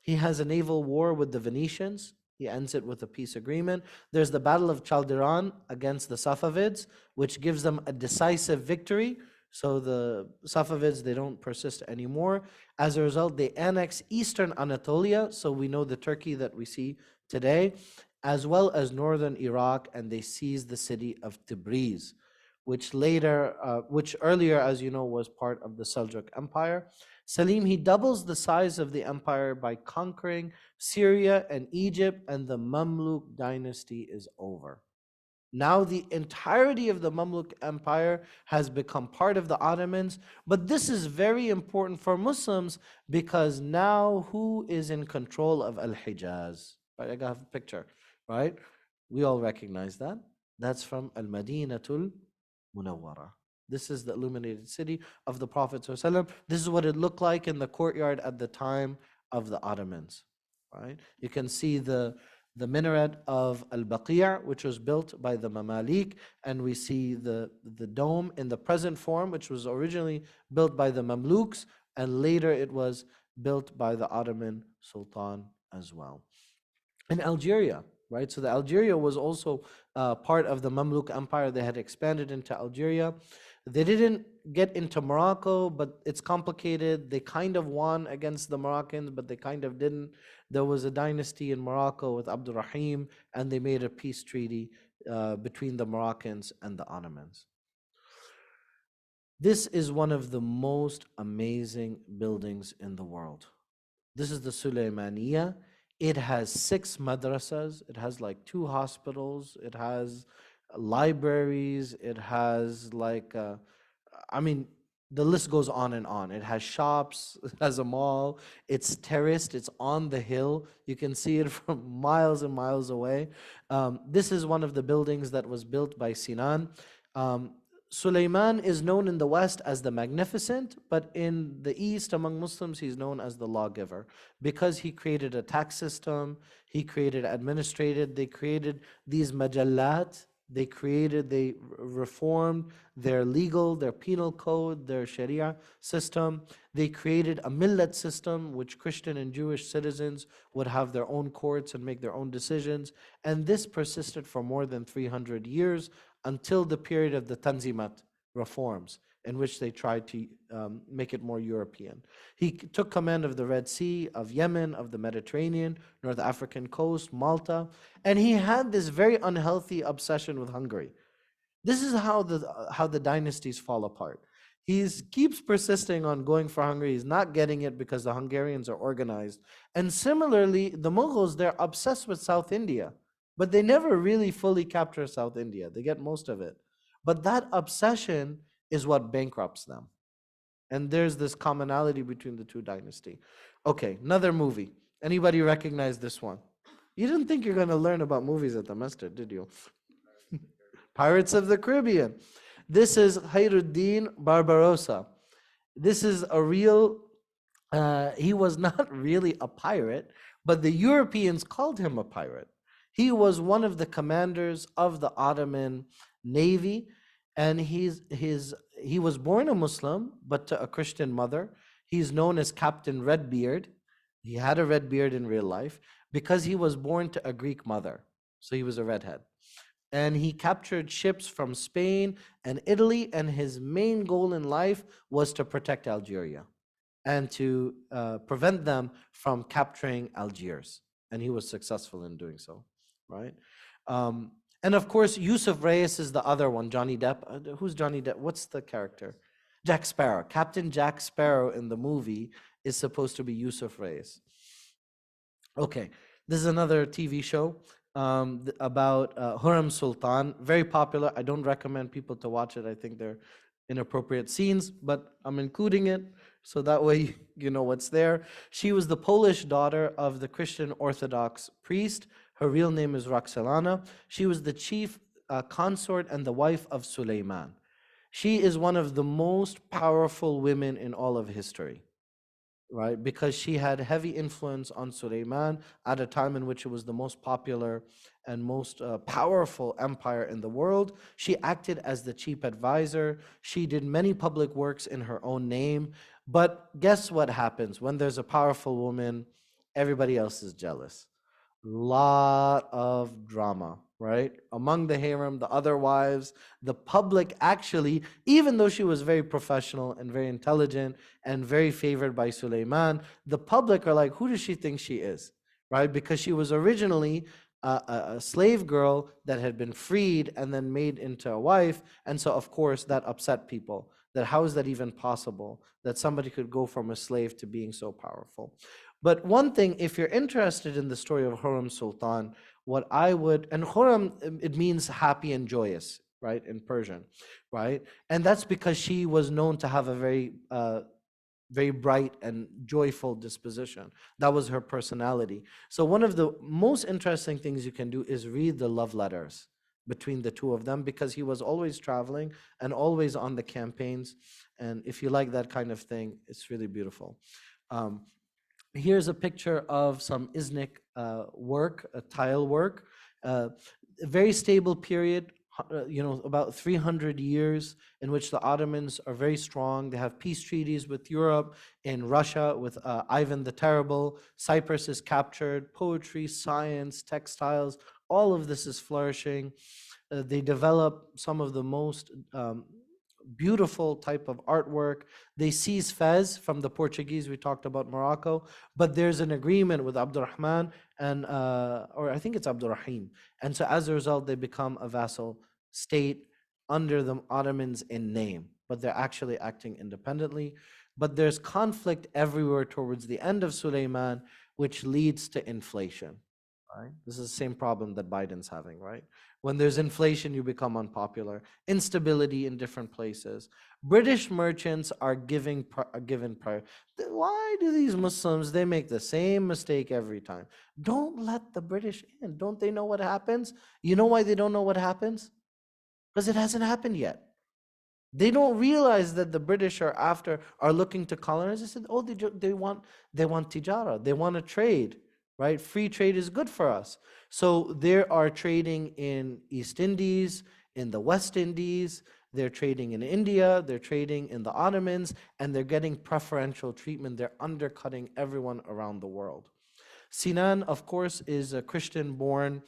He has a naval war with the Venetians. He ends it with a peace agreement. There's the Battle of Chaldiran against the Safavids, which gives them a decisive victory. So the Safavids, they don't persist anymore. As a result, they annex eastern Anatolia, so we know the Turkey that we see today, as well as northern Iraq, and they seized the city of Tabriz, which earlier, as you know, was part of the Seljuk Empire. Salim, he doubles the size of the empire by conquering Syria and Egypt, and the Mamluk dynasty is over. Now the entirety of the Mamluk Empire has become part of the Ottomans, but this is very important for Muslims because now who is in control of Al-Hijaz? Right, I got a picture, right? We all recognize that. That's from Al-Madinatul Munawwara. This is the illuminated city of the Prophet ﷺ. This is what it looked like in the courtyard at the time of the Ottomans, right? You can see the minaret of Al-Baqi', which was built by the Mamalik, and we see the dome in the present form, which was originally built by the Mamluks, and later it was built by the Ottoman Sultan as well. In Algeria, right? So the Algeria was also part of the Mamluk Empire. They had expanded into Algeria. They didn't get into Morocco, but it's complicated. They kind of won against the Moroccans, but they kind of didn't. There was a dynasty in Morocco with Abdurrahim, and they made a peace treaty between the Moroccans and the Ottomans. This is one of the most amazing buildings in the world. This is the Sulaymaniya. It has 6 madrasas. It has like 2 hospitals. It has libraries. It has the list goes on and on. It has shops, it has a mall, it's terraced, it's on the hill. You can see it from miles and miles away. This is one of the buildings that was built by Sinan. Um, Sulaiman is known in the West as the Magnificent, but in the East, among Muslims, he's known as the Lawgiver because he created a tax system, he created administrated, they created these majallat, they reformed their legal, their penal code, their Sharia system. They created a millet system, which Christian and Jewish citizens would have their own courts and make their own decisions. And this persisted for more than 300 years until the period of the Tanzimat reforms, in which they tried to make it more European. He took command of the Red Sea, of Yemen, of the Mediterranean, North African coast, Malta, and he had this very unhealthy obsession with Hungary. This is how the dynasties fall apart. He keeps persisting on going for Hungary. He's not getting it because the Hungarians are organized. And similarly, the Mughals, they're obsessed with South India, but they never really fully capture South India. They get most of it. But that obsession is what bankrupts them. And there's this commonality between the two dynasty. Okay, another movie. Anybody recognize this one? You didn't think you're going to learn about movies at the masjid, did you? Pirates of the Caribbean. This is Khairuddin Barbarossa. This is a real, he was not really a pirate, but the Europeans called him a pirate. He was one of the commanders of the Ottoman Navy, and he was born a Muslim, but to a Christian mother. He's known as Captain Redbeard. He had a red beard in real life because he was born to a Greek mother. So he was a redhead. And he captured ships from Spain and Italy, and his main goal in life was to protect Algeria and to prevent them from capturing Algiers. And he was successful in doing so, right? And of course, Yusuf Reyes is the other one, Johnny Depp. Who's Johnny Depp? What's the character? Jack Sparrow. Captain Jack Sparrow in the movie is supposed to be Yusuf Reyes. Okay, this is another TV show about Hurrem Sultan. Very popular. I don't recommend people to watch it. I think they're inappropriate scenes, but I'm including it so that way you know what's there. She was the Polish daughter of the Christian Orthodox priest. Her real name is Roxelana. She was the chief consort and the wife of Suleiman. She is one of the most powerful women in all of history, right? Because she had heavy influence on Suleiman at a time in which it was the most popular and most powerful empire in the world. She acted as the chief advisor. She did many public works in her own name. But guess what happens when there's a powerful woman? Everybody else is jealous. Lot of drama, right? Among the harem, the other wives, the public actually, even though she was very professional and very intelligent and very favored by Suleiman, the public are like, who does she think she is, right? Because she was originally a slave girl that had been freed and then made into a wife. And so, of course, that upset people. That how is that even possible? That somebody could go from a slave to being so powerful. But one thing, if you're interested in the story of Hurrem Sultan, what I would, and Hurrem, it means happy and joyous, right, in Persian, right? And that's because she was known to have a very bright and joyful disposition. That was her personality. So one of the most interesting things you can do is read the love letters between the two of them, because he was always traveling and always on the campaigns. And if you like that kind of thing, it's really beautiful. Here's a picture of some Iznik work, tile work. A very stable period, about 300 years in which the Ottomans are very strong. They have peace treaties with Europe, in Russia with Ivan the Terrible. Cyprus is captured. Poetry, science, textiles, all of this is flourishing. They develop some of the most beautiful type of artwork. They seize Fez from the Portuguese. We talked about Morocco, but there's an agreement with Abdurrahman and or I think it's Abdurrahim. And so as a result, they become a vassal state under the Ottomans in name, but they're actually acting independently. But there's conflict everywhere towards the end of Suleiman, which leads to inflation. right? This is the same problem that Biden's having, right? When there's inflation, you become unpopular, instability in different places. British merchants are are given prior. Why do these Muslims, they make the same mistake every time? Don't let the British in. Don't they know what happens? You know why they don't know what happens? Because it hasn't happened yet. They don't realize that the British are looking to colonize. They said, oh, they want tijara. They want to trade, right? Free trade is good for us. So they are trading in East Indies, in the West Indies. They're trading in India. They're trading in the Ottomans, and they're getting preferential treatment. They're undercutting everyone around the world. Sinan, of course, is a Christian-born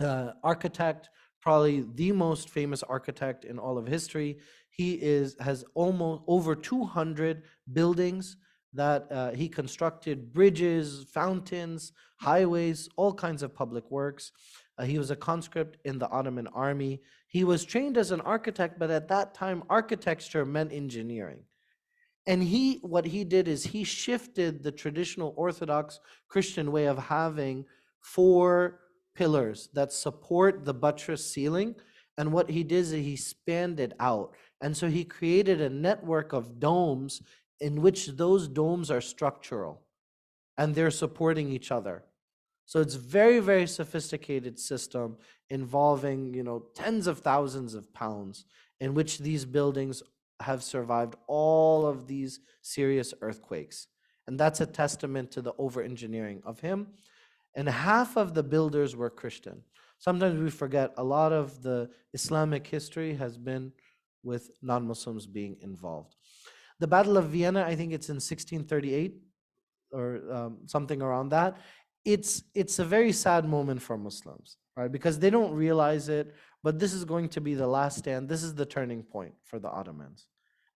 architect, probably the most famous architect in all of history. Has almost over 200 buildings that he constructed: bridges, fountains, highways, all kinds of public works. He was a conscript in the Ottoman army. He was trained as an architect, but at that time, architecture meant engineering. And what he did is he shifted the traditional Orthodox Christian way of having four pillars that support the buttress ceiling. And what he did is he spanned it out. And so he created a network of domes in which those domes are structural and they're supporting each other. So it's very, very sophisticated system involving, tens of thousands of pounds, in which these buildings have survived all of these serious earthquakes. And that's a testament to the over-engineering of him. And half of the builders were Christian. Sometimes we forget a lot of the Islamic history has been with non-Muslims being involved. The Battle of Vienna, I think it's in 1638 or something around that. It's a very sad moment for Muslims, right? Because they don't realize it, but this is going to be the last stand. This is the turning point for the Ottomans.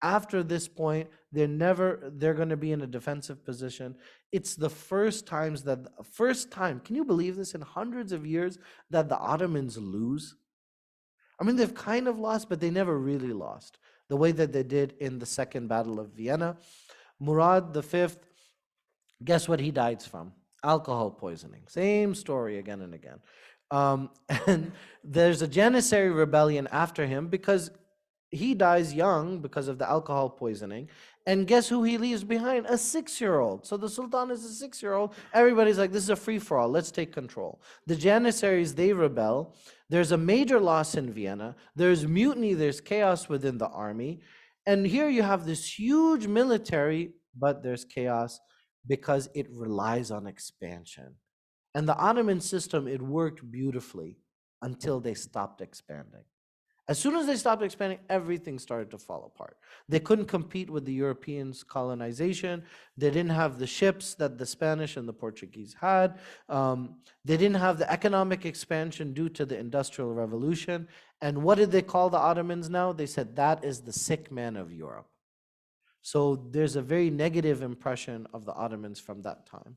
After this point, they're going to be in a defensive position. It's the first time, can you believe this, in hundreds of years that the Ottomans lose? I mean, they've kind of lost, but they never really lost the way that they did in the Second Battle of Vienna. Murad V, guess what he dies from? Alcohol poisoning. Same story again and again. Um, and there's a Janissary rebellion after him because he dies young because of the alcohol poisoning. And guess who he leaves behind? A 6-year-old. So the Sultan is a 6-year-old. Everybody's like, this is a free-for-all. Let's take control. The Janissaries, they rebel. There's a major loss in Vienna. There's mutiny. There's chaos within the army. And here you have this huge military, but there's chaos because it relies on expansion. And the Ottoman system, it worked beautifully until they stopped expanding. As soon as they stopped expanding, everything started to fall apart. They couldn't compete with the Europeans' colonization. They didn't have the ships that the Spanish and the Portuguese had. They didn't have the economic expansion due to the Industrial Revolution. And what did they call the Ottomans now? They said, that is the sick man of Europe. So there's a very negative impression of the Ottomans from that time.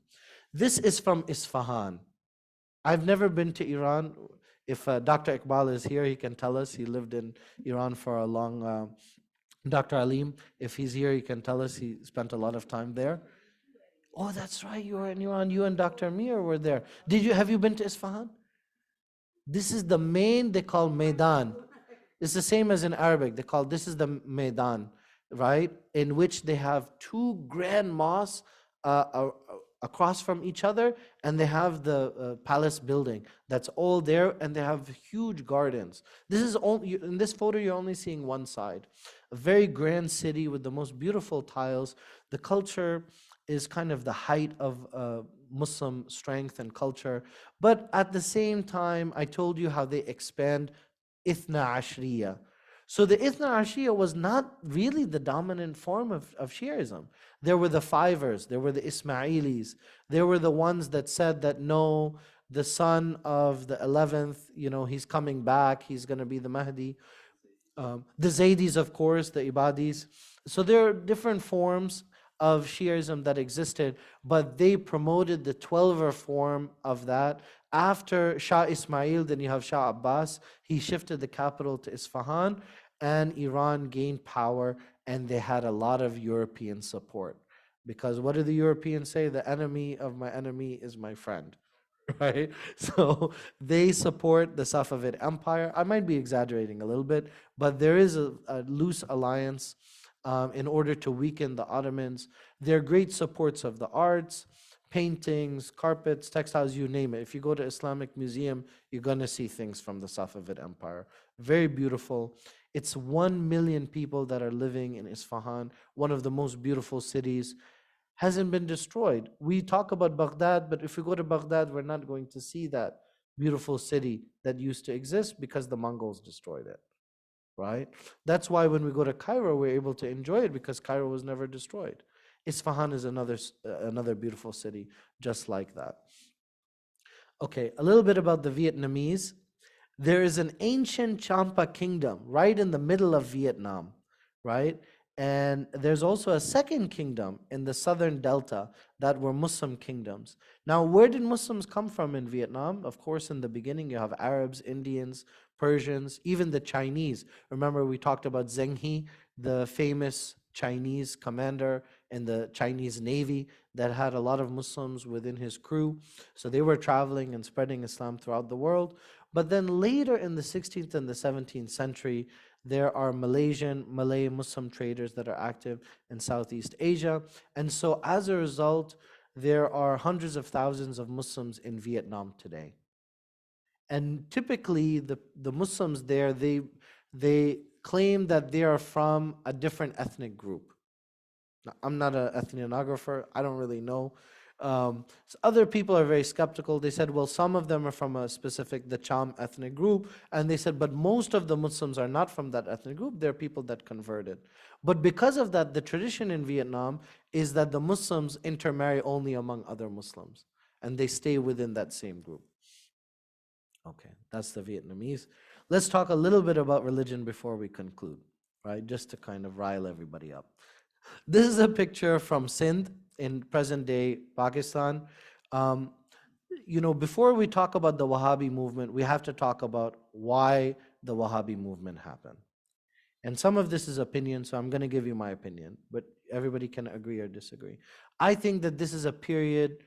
This is from Isfahan. I've never been to Iran. If Dr. Iqbal is here, he can tell us. He lived in Iran for a long. Dr. Alim, if he's here, he can tell us. He spent a lot of time there. Oh, that's right. You were in Iran. You and Dr. Amir were there. Have you been to Isfahan? This is the main, they call Maidan. It's the same as in Arabic. This is the Maidan, right? In which they have two grand mosques across from each other, and they have the palace building that's all there, and they have huge gardens. This is only in this photo, you're only seeing one side. A very grand city with the most beautiful tiles. The culture is kind of the height of Muslim strength and culture. But at the same time, I told you how they expand Ithna Ashriya. So the Ithna Ashriya was not really the dominant form of Shi'ism. There were the Fivers, there were the Ismailis, there were the ones that said that no, the son of the 11th, he's coming back, he's going to be the Mahdi. The Zaydis, of course, the Ibadis. So there are different forms of Shi'ism that existed, but they promoted the 12er form of that. After Shah Ismail, then you have Shah Abbas. He shifted the capital to Isfahan, and Iran gained power, and they had a lot of European support. Because what do the Europeans say? The enemy of my enemy is my friend, right? So they support the Safavid Empire. I might be exaggerating a little bit, but there is a loose alliance in order to weaken the Ottomans. They're great supports of the arts, paintings, carpets, textiles, you name it. If you go to Islamic Museum, you're going to see things from the Safavid Empire. Very beautiful. It's 1 million people that are living in Isfahan, one of the most beautiful cities, hasn't been destroyed. We talk about Baghdad, but if we go to Baghdad, we're not going to see that beautiful city that used to exist because the Mongols destroyed it, right? That's why when we go to Cairo, we're able to enjoy it because Cairo was never destroyed. Isfahan is another beautiful city just like that. Okay, a little bit about the Vietnamese. There is an ancient Champa kingdom right in the middle of Vietnam, right? And there's also a second kingdom in the southern delta that were Muslim kingdoms. Now, where did Muslims come from in Vietnam? Of course, in the beginning, you have Arabs, Indians, Persians, even the Chinese. Remember, we talked about Zheng He, the famous Chinese commander in the Chinese Navy that had a lot of Muslims within his crew. So they were traveling and spreading Islam throughout the world. But then later in the 16th and the 17th century, there are Malay Muslim traders that are active in Southeast Asia. And so as a result, there are hundreds of thousands of Muslims in Vietnam today. And typically the Muslims there, they claim that they are from a different ethnic group. Now, I'm not an ethnographer. I don't really know. So other people are very skeptical. They said, well, some of them are from a specific, the Cham ethnic group. And they said, but most of the Muslims are not from that ethnic group. They're people that converted. But because of that, the tradition in Vietnam is that the Muslims intermarry only among other Muslims. And they stay within that same group. Okay, that's the Vietnamese. Let's talk a little bit about religion before we conclude, right? Just to kind of rile everybody up. This is a picture from Sindh in present day Pakistan. Um, before we talk about the Wahhabi movement, we have to talk about why the Wahhabi movement happened. And some of this is opinion, so I'm going to give you my opinion, but everybody can agree or disagree. I think that this is a period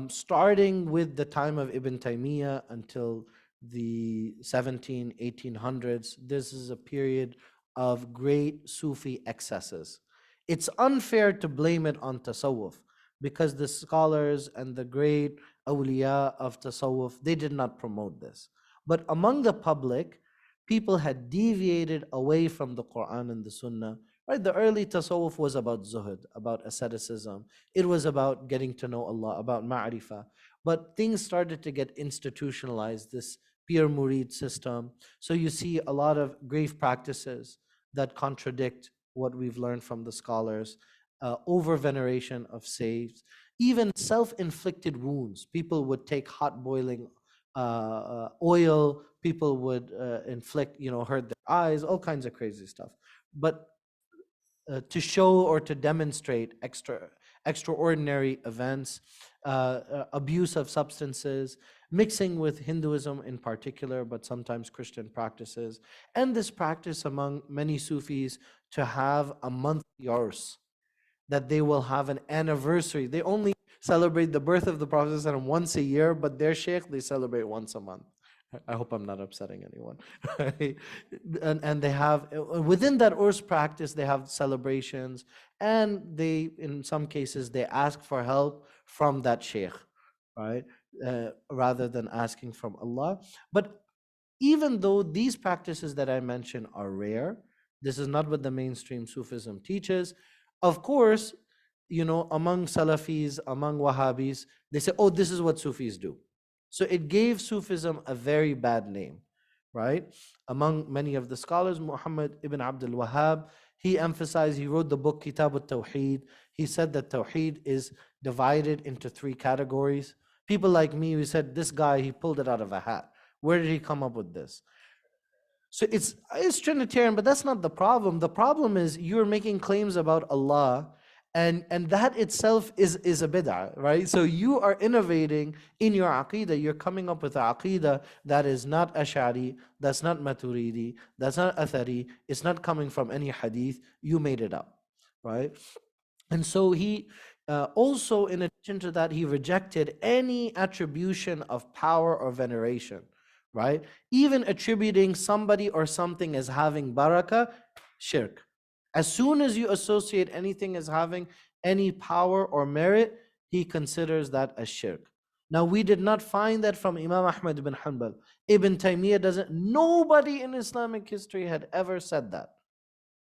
starting with the time of Ibn Taymiyyah until the 1800s. This is a period of great Sufi excesses. It's unfair to blame it on Tasawwuf because the scholars and the great awliya of Tasawwuf, they did not promote this. But among the public, people had deviated away from the Quran and the Sunnah. Right? The early Tasawwuf was about zuhud, about asceticism. It was about getting to know Allah, about ma'rifah. But things started to get institutionalized, this peer murid system. So you see a lot of grave practices that contradict what we've learned from the scholars, over veneration of saints, even self-inflicted wounds. People would take hot boiling oil, people would inflict, hurt their eyes, all kinds of crazy stuff. But to show or to demonstrate extraordinary events, abuse of substances, mixing with Hinduism in particular, but sometimes Christian practices, and this practice among many Sufis to have a monthly yars, that they will have an anniversary. They only celebrate the birth of the Prophet once a year, but their sheikh, they celebrate once a month. I hope I'm not upsetting anyone. Right? And they have, within that Urs practice, they have celebrations, and they, in some cases, they ask for help from that sheikh, right? Rather than asking from Allah. But even though these practices that I mentioned are rare, this is not what the mainstream Sufism teaches. Of course, among Salafis, among Wahhabis, they say, oh, this is what Sufis do. So it gave Sufism a very bad name, right? Among many of the scholars, Muhammad ibn Abdul Wahhab, he emphasized, he wrote the book Kitab al-Tawheed. He said that Tawheed is divided into three categories. People like me, we said, this guy, he pulled it out of a hat. Where did he come up with this? So it's Trinitarian, but that's not the problem. The problem is you're making claims about Allah, and that itself is a bid'ah, right? So you are innovating in your aqidah. You're coming up with an aqidah that is not Ash'ari, that's not Maturidi, that's not Athari. It's not coming from any hadith. You made it up, right? And so Also, in addition to that, he rejected any attribution of power or veneration, right? Even attributing somebody or something as having barakah, shirk. As soon as you associate anything as having any power or merit, he considers that as shirk. Now, we did not find that from Imam Ahmad ibn Hanbal. Ibn Taymiyyah doesn't, nobody in Islamic history had ever said that.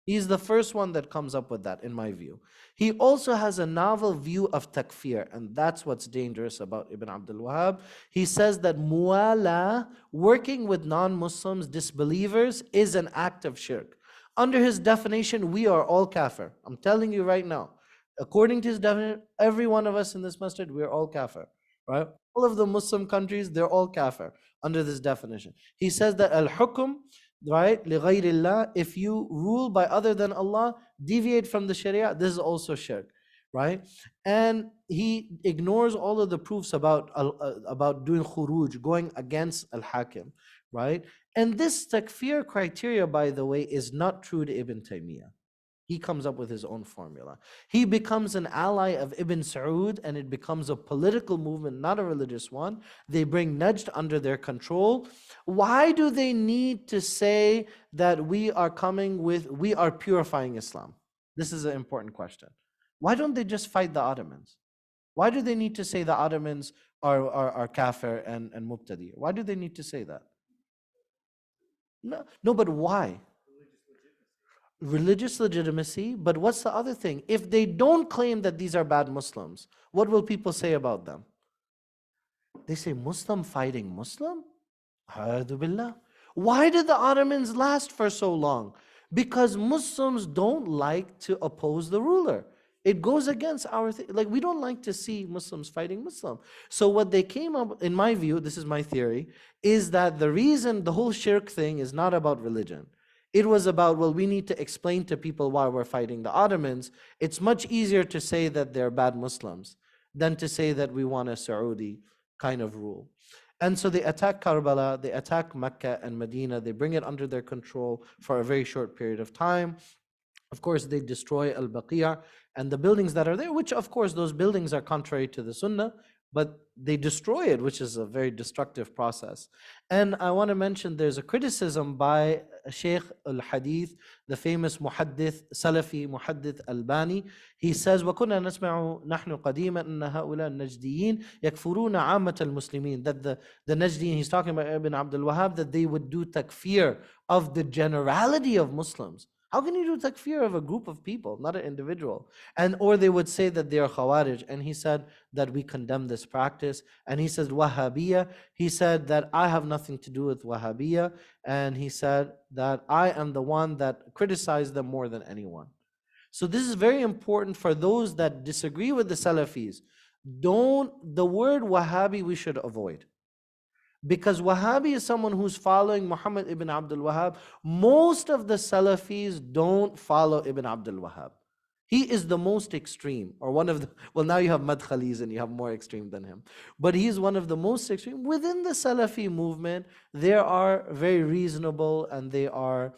He's the first one that comes up with that, in my view. He also has a novel view of takfir, and that's what's dangerous about Ibn Abdul Wahhab. He says that muwala, working with non-Muslims, disbelievers, is an act of shirk. Under his definition, we are all kafir. I'm telling you right now. According to his definition, every one of us in this masjid, we're all kafir. Right? All of the Muslim countries, they're all kafir under this definition. He says that al-hukm, right, لِغَيْرِ اللَّهِ, if you rule by other than Allah, deviate from the Sharia, this is also shirk, right? And he ignores all of the proofs about doing khuruj, going against al-hakim, right? And this takfir criteria, by the way, is not true to Ibn Taymiyyah. He comes up with his own formula. He becomes an ally of Ibn Saud, and it becomes a political movement, not a religious one. They bring Najd under their control. Why do they need to say that we are purifying Islam? This is an important question. Why don't they just fight the Ottomans? Why do they need to say the Ottomans are kafir and mubtadi? Why do they need to say that? No, but why? Religious legitimacy, but what's the other thing? If they don't claim that these are bad Muslims, what will people say about them? They say Muslim fighting Muslim? A'udhu billah. Why did the Ottomans last for so long? Because Muslims don't like to oppose the ruler. It goes against our like we don't like to see Muslims fighting Muslim. So what they came up, in my view, this is my theory, is that the reason the whole shirk thing is not about religion. It was about, well, we need to explain to people why we're fighting the Ottomans. It's much easier to say that they're bad Muslims than to say that we want a Saudi kind of rule. And so they attack Karbala, they attack Mecca and Medina, they bring it under their control for a very short period of time. Of course, they destroy Al-Baqiyah and the buildings that are there, which of course those buildings are contrary to the Sunnah, but they destroy it, which is a very destructive process. And I want to mention there's a criticism by Sheikh al-Hadith, the famous Muhaddith, Salafi Muhaddith Albani. He says, وَكُنَّا نَسْمَعُ نَحْنُ قَدِيمًا أَنَّ هَؤُلَاء النَّجْدِيِّينَ يَكْفُرُونَ عَامَّةَ الْمُسْلِمِينَ. That the Najdiyin, he's talking about Ibn Abdul Wahhab, that they would do takfir of the generality of Muslims. How can you do takfir of a group of people, not an individual? Or they would say that they are Khawarij. And he said that we condemn this practice. And he says Wahhabiyya. He said that I have nothing to do with Wahhabiyya. And he said that I am the one that criticized them more than anyone. So this is very important for those that disagree with the Salafis. The word Wahhabi we should avoid. Because Wahhabi is someone who's following Muhammad ibn Abdul Wahhab. Most of the Salafis don't follow Ibn Abdul Wahhab. He is the most extreme, or one of the, well, now you have Madkhalis and you have more extreme than him. But he's one of the most extreme. Within the Salafi movement, there are very reasonable and they are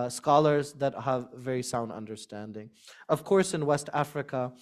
scholars that have very sound understanding. Of course, in West Africa,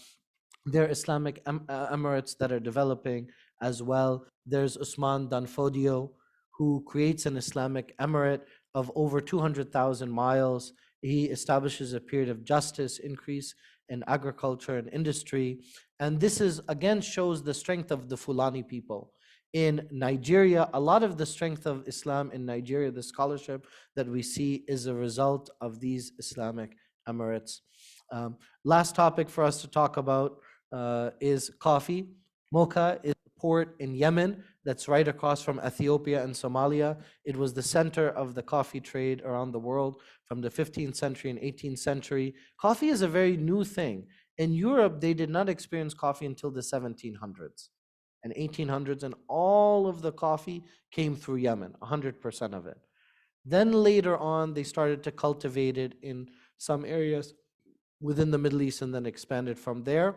there are Islamic emirates that are developing as well. There's Usman Danfodio, who creates an Islamic emirate of over 200,000 miles. He establishes a period of justice, increase in agriculture and industry. And this is, again, shows the strength of the Fulani people. In Nigeria, a lot of the strength of Islam in Nigeria, the scholarship that we see, is a result of these Islamic emirates. Last topic for us to talk about is coffee. Mocha is a port in Yemen that's right across from Ethiopia and Somalia. It was the center of the coffee trade around the world from the 15th century and 18th century. Coffee is a very new thing. In Europe, they did not experience coffee until the 1700s and 1800s, and all of the coffee came through Yemen, 100% of it. Then later on, they started to cultivate it in some areas within the Middle East and then expanded from there.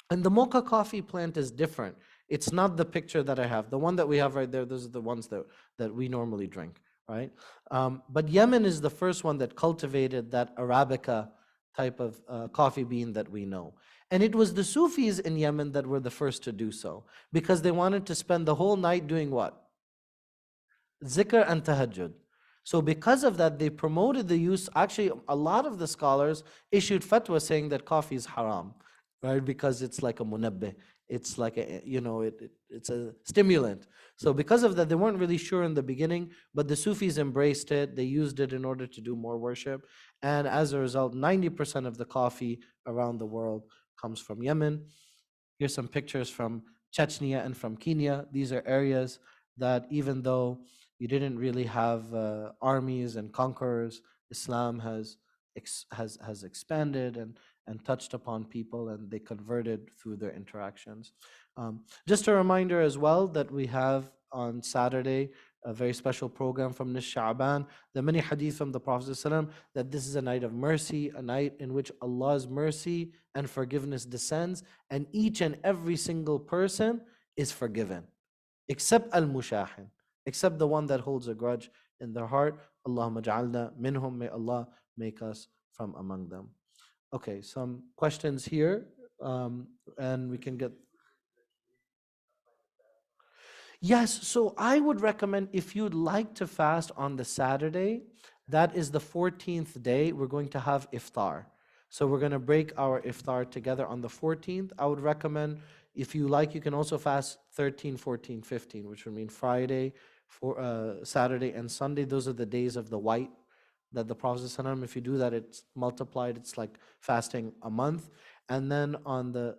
And the mocha coffee plant is different. It's not the picture that I have. The one that we have right there, those are the ones that we normally drink, right? But Yemen is the first one that cultivated that Arabica type of coffee bean that we know. And it was the Sufis in Yemen that were the first to do so, because they wanted to spend the whole night doing what? Zikr and tahajjud. So because of that, they promoted the use. Actually, a lot of the scholars issued fatwa saying that coffee is haram, right? Because it's like a munabbih. It's like a, it's a stimulant. So because of that, they weren't really sure in the beginning, but the Sufis embraced it. They used it in order to do more worship. And as a result, 90% of the coffee around the world comes from Yemen. Here's some pictures from Chechnya and from Kenya. These are areas that, even though you didn't really have armies and conquerors, Islam has expanded and touched upon people, and they converted through their interactions. Just a reminder as well that we have on Saturday a very special program from this Shaban. The many hadith from the Prophet ﷺ that this is a night of mercy, a night in which Allah's mercy and forgiveness descends, and each and every single person is forgiven, except al-mushahin, except the one that holds a grudge in their heart. Allahumma ja'alna minhum, may Allah make us from among them. Okay, some questions here, and we can get. Yes, so I would recommend, if you'd like to fast on the Saturday, that is the 14th day, we're going to have iftar. So we're going to break our iftar together on the 14th. I would recommend, if you like, you can also fast 13, 14, 15, which would mean Friday, Saturday, and Sunday. Those are the days of the white that the Prophet ﷺ, if you do that, it's multiplied, it's like fasting a month. And then on the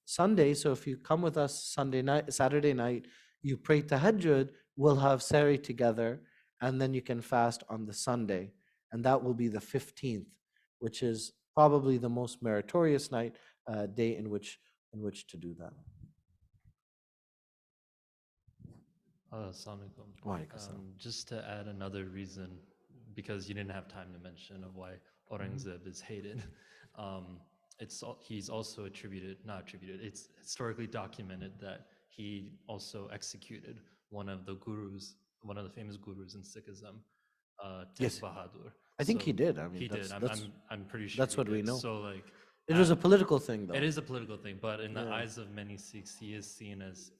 Sunday, so if you come with us Sunday night, Saturday night, you pray tahajjud, we'll have sari together, and then you can fast on the Sunday, and that will be the 15th, which is probably the most meritorious night, day in which to do that. Assalamu Wa alaikum. alaikum salam. Just to add another reason, because you didn't have time to mention of why Aurangzeb is hated. He's also not attributed. It's historically documented that he also executed one of the famous gurus in Sikhism, Teg Yes, Bahadur. I think he did. I He mean, did. I'm pretty sure that's he what we did. know. So like, It was a political thing, though. it is a political thing, but in the Yeah. eyes of many Sikhs, he is seen as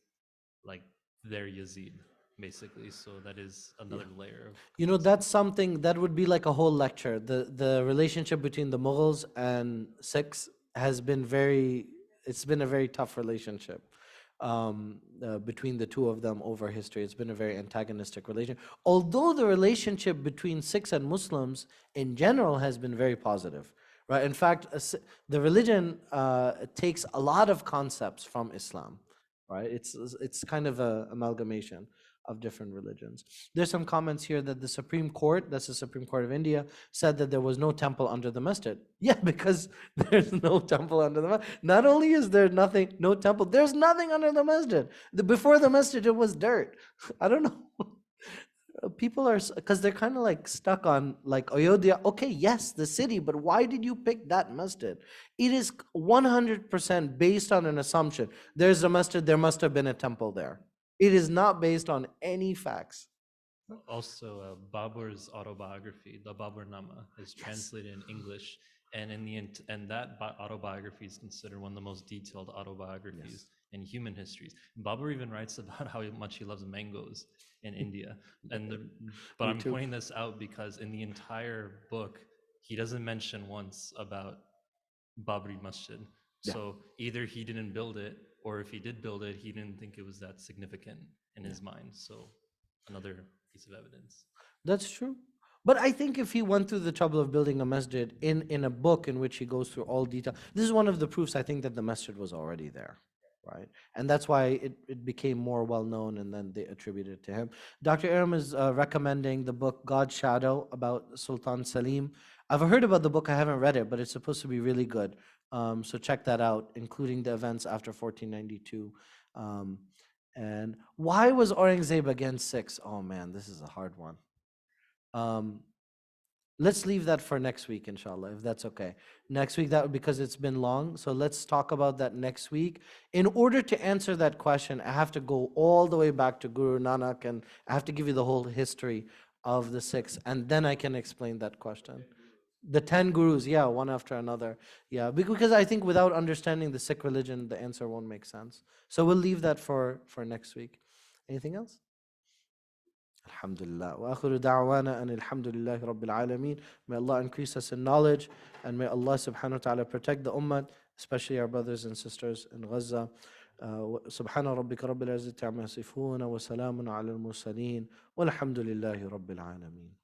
like their Yazid, basically. So that is another layer of. That's something that would be like a whole lecture. The relationship between the Mughals and Sikhs has been it's been a very tough relationship between the two of them over history. It's been a very antagonistic relation. Although the relationship between Sikhs and Muslims in general has been very positive, right? In fact, the religion takes a lot of concepts from Islam, right? It's kind of a amalgamation of different religions. There's some comments here that the Supreme Court, that's the Supreme Court of India, said that there was no temple under the masjid. Yeah, because there's no temple under the masjid. Not only is there no temple, there's nothing under the masjid. Before the masjid, it was dirt. I don't know. People are, because they're kind of like stuck on like Ayodhya. Okay, yes, the city, but why did you pick that masjid? It is 100% based on an assumption. There's a masjid, there must have been a temple there. It is not based on any facts. Also, Babur's autobiography, the Baburnama, is translated in English, and that autobiography is considered one of the most detailed autobiographies in human histories. Babur even writes about how much he loves mangoes in India, but I'm pointing this out because in the entire book, he doesn't mention once about Babri Masjid. So either he didn't build it, or if he did build it, he didn't think it was that significant in his mind. So another piece of evidence. That's true. But I think if he went through the trouble of building a masjid in a book in which he goes through all detail, this is one of the proofs, I think, that the masjid was already there, right? And that's why it became more well known, and then they attributed it to him. Dr. Aram is recommending the book God's Shadow about Sultan Salim. I've heard about the book, I haven't read it, but it's supposed to be really good. So check that out, including the events after 1492. And why was Aurangzeb against Sikhs? Oh man, this is a hard one. Let's leave that for next week, inshallah, if that's okay. Next week, because it's been long, so let's talk about that next week. In order to answer that question, I have to go all the way back to Guru Nanak, and I have to give you the whole history of the Sikhs, and then I can explain that question. The 10 gurus, yeah, one after another. Yeah, because I think without understanding the Sikh religion, the answer won't make sense. So we'll leave that for next week. Anything else? Alhamdulillah. Wa akhiru da'wana and alhamdulillah rabbil alameen. May Allah increase us in knowledge and may Allah subhanahu wa ta'ala protect the ummah, especially our brothers and sisters in Gaza. سبحان ربك رب العزة عما يصفون وسلام على المرسلين والحمد لله رب العالمين.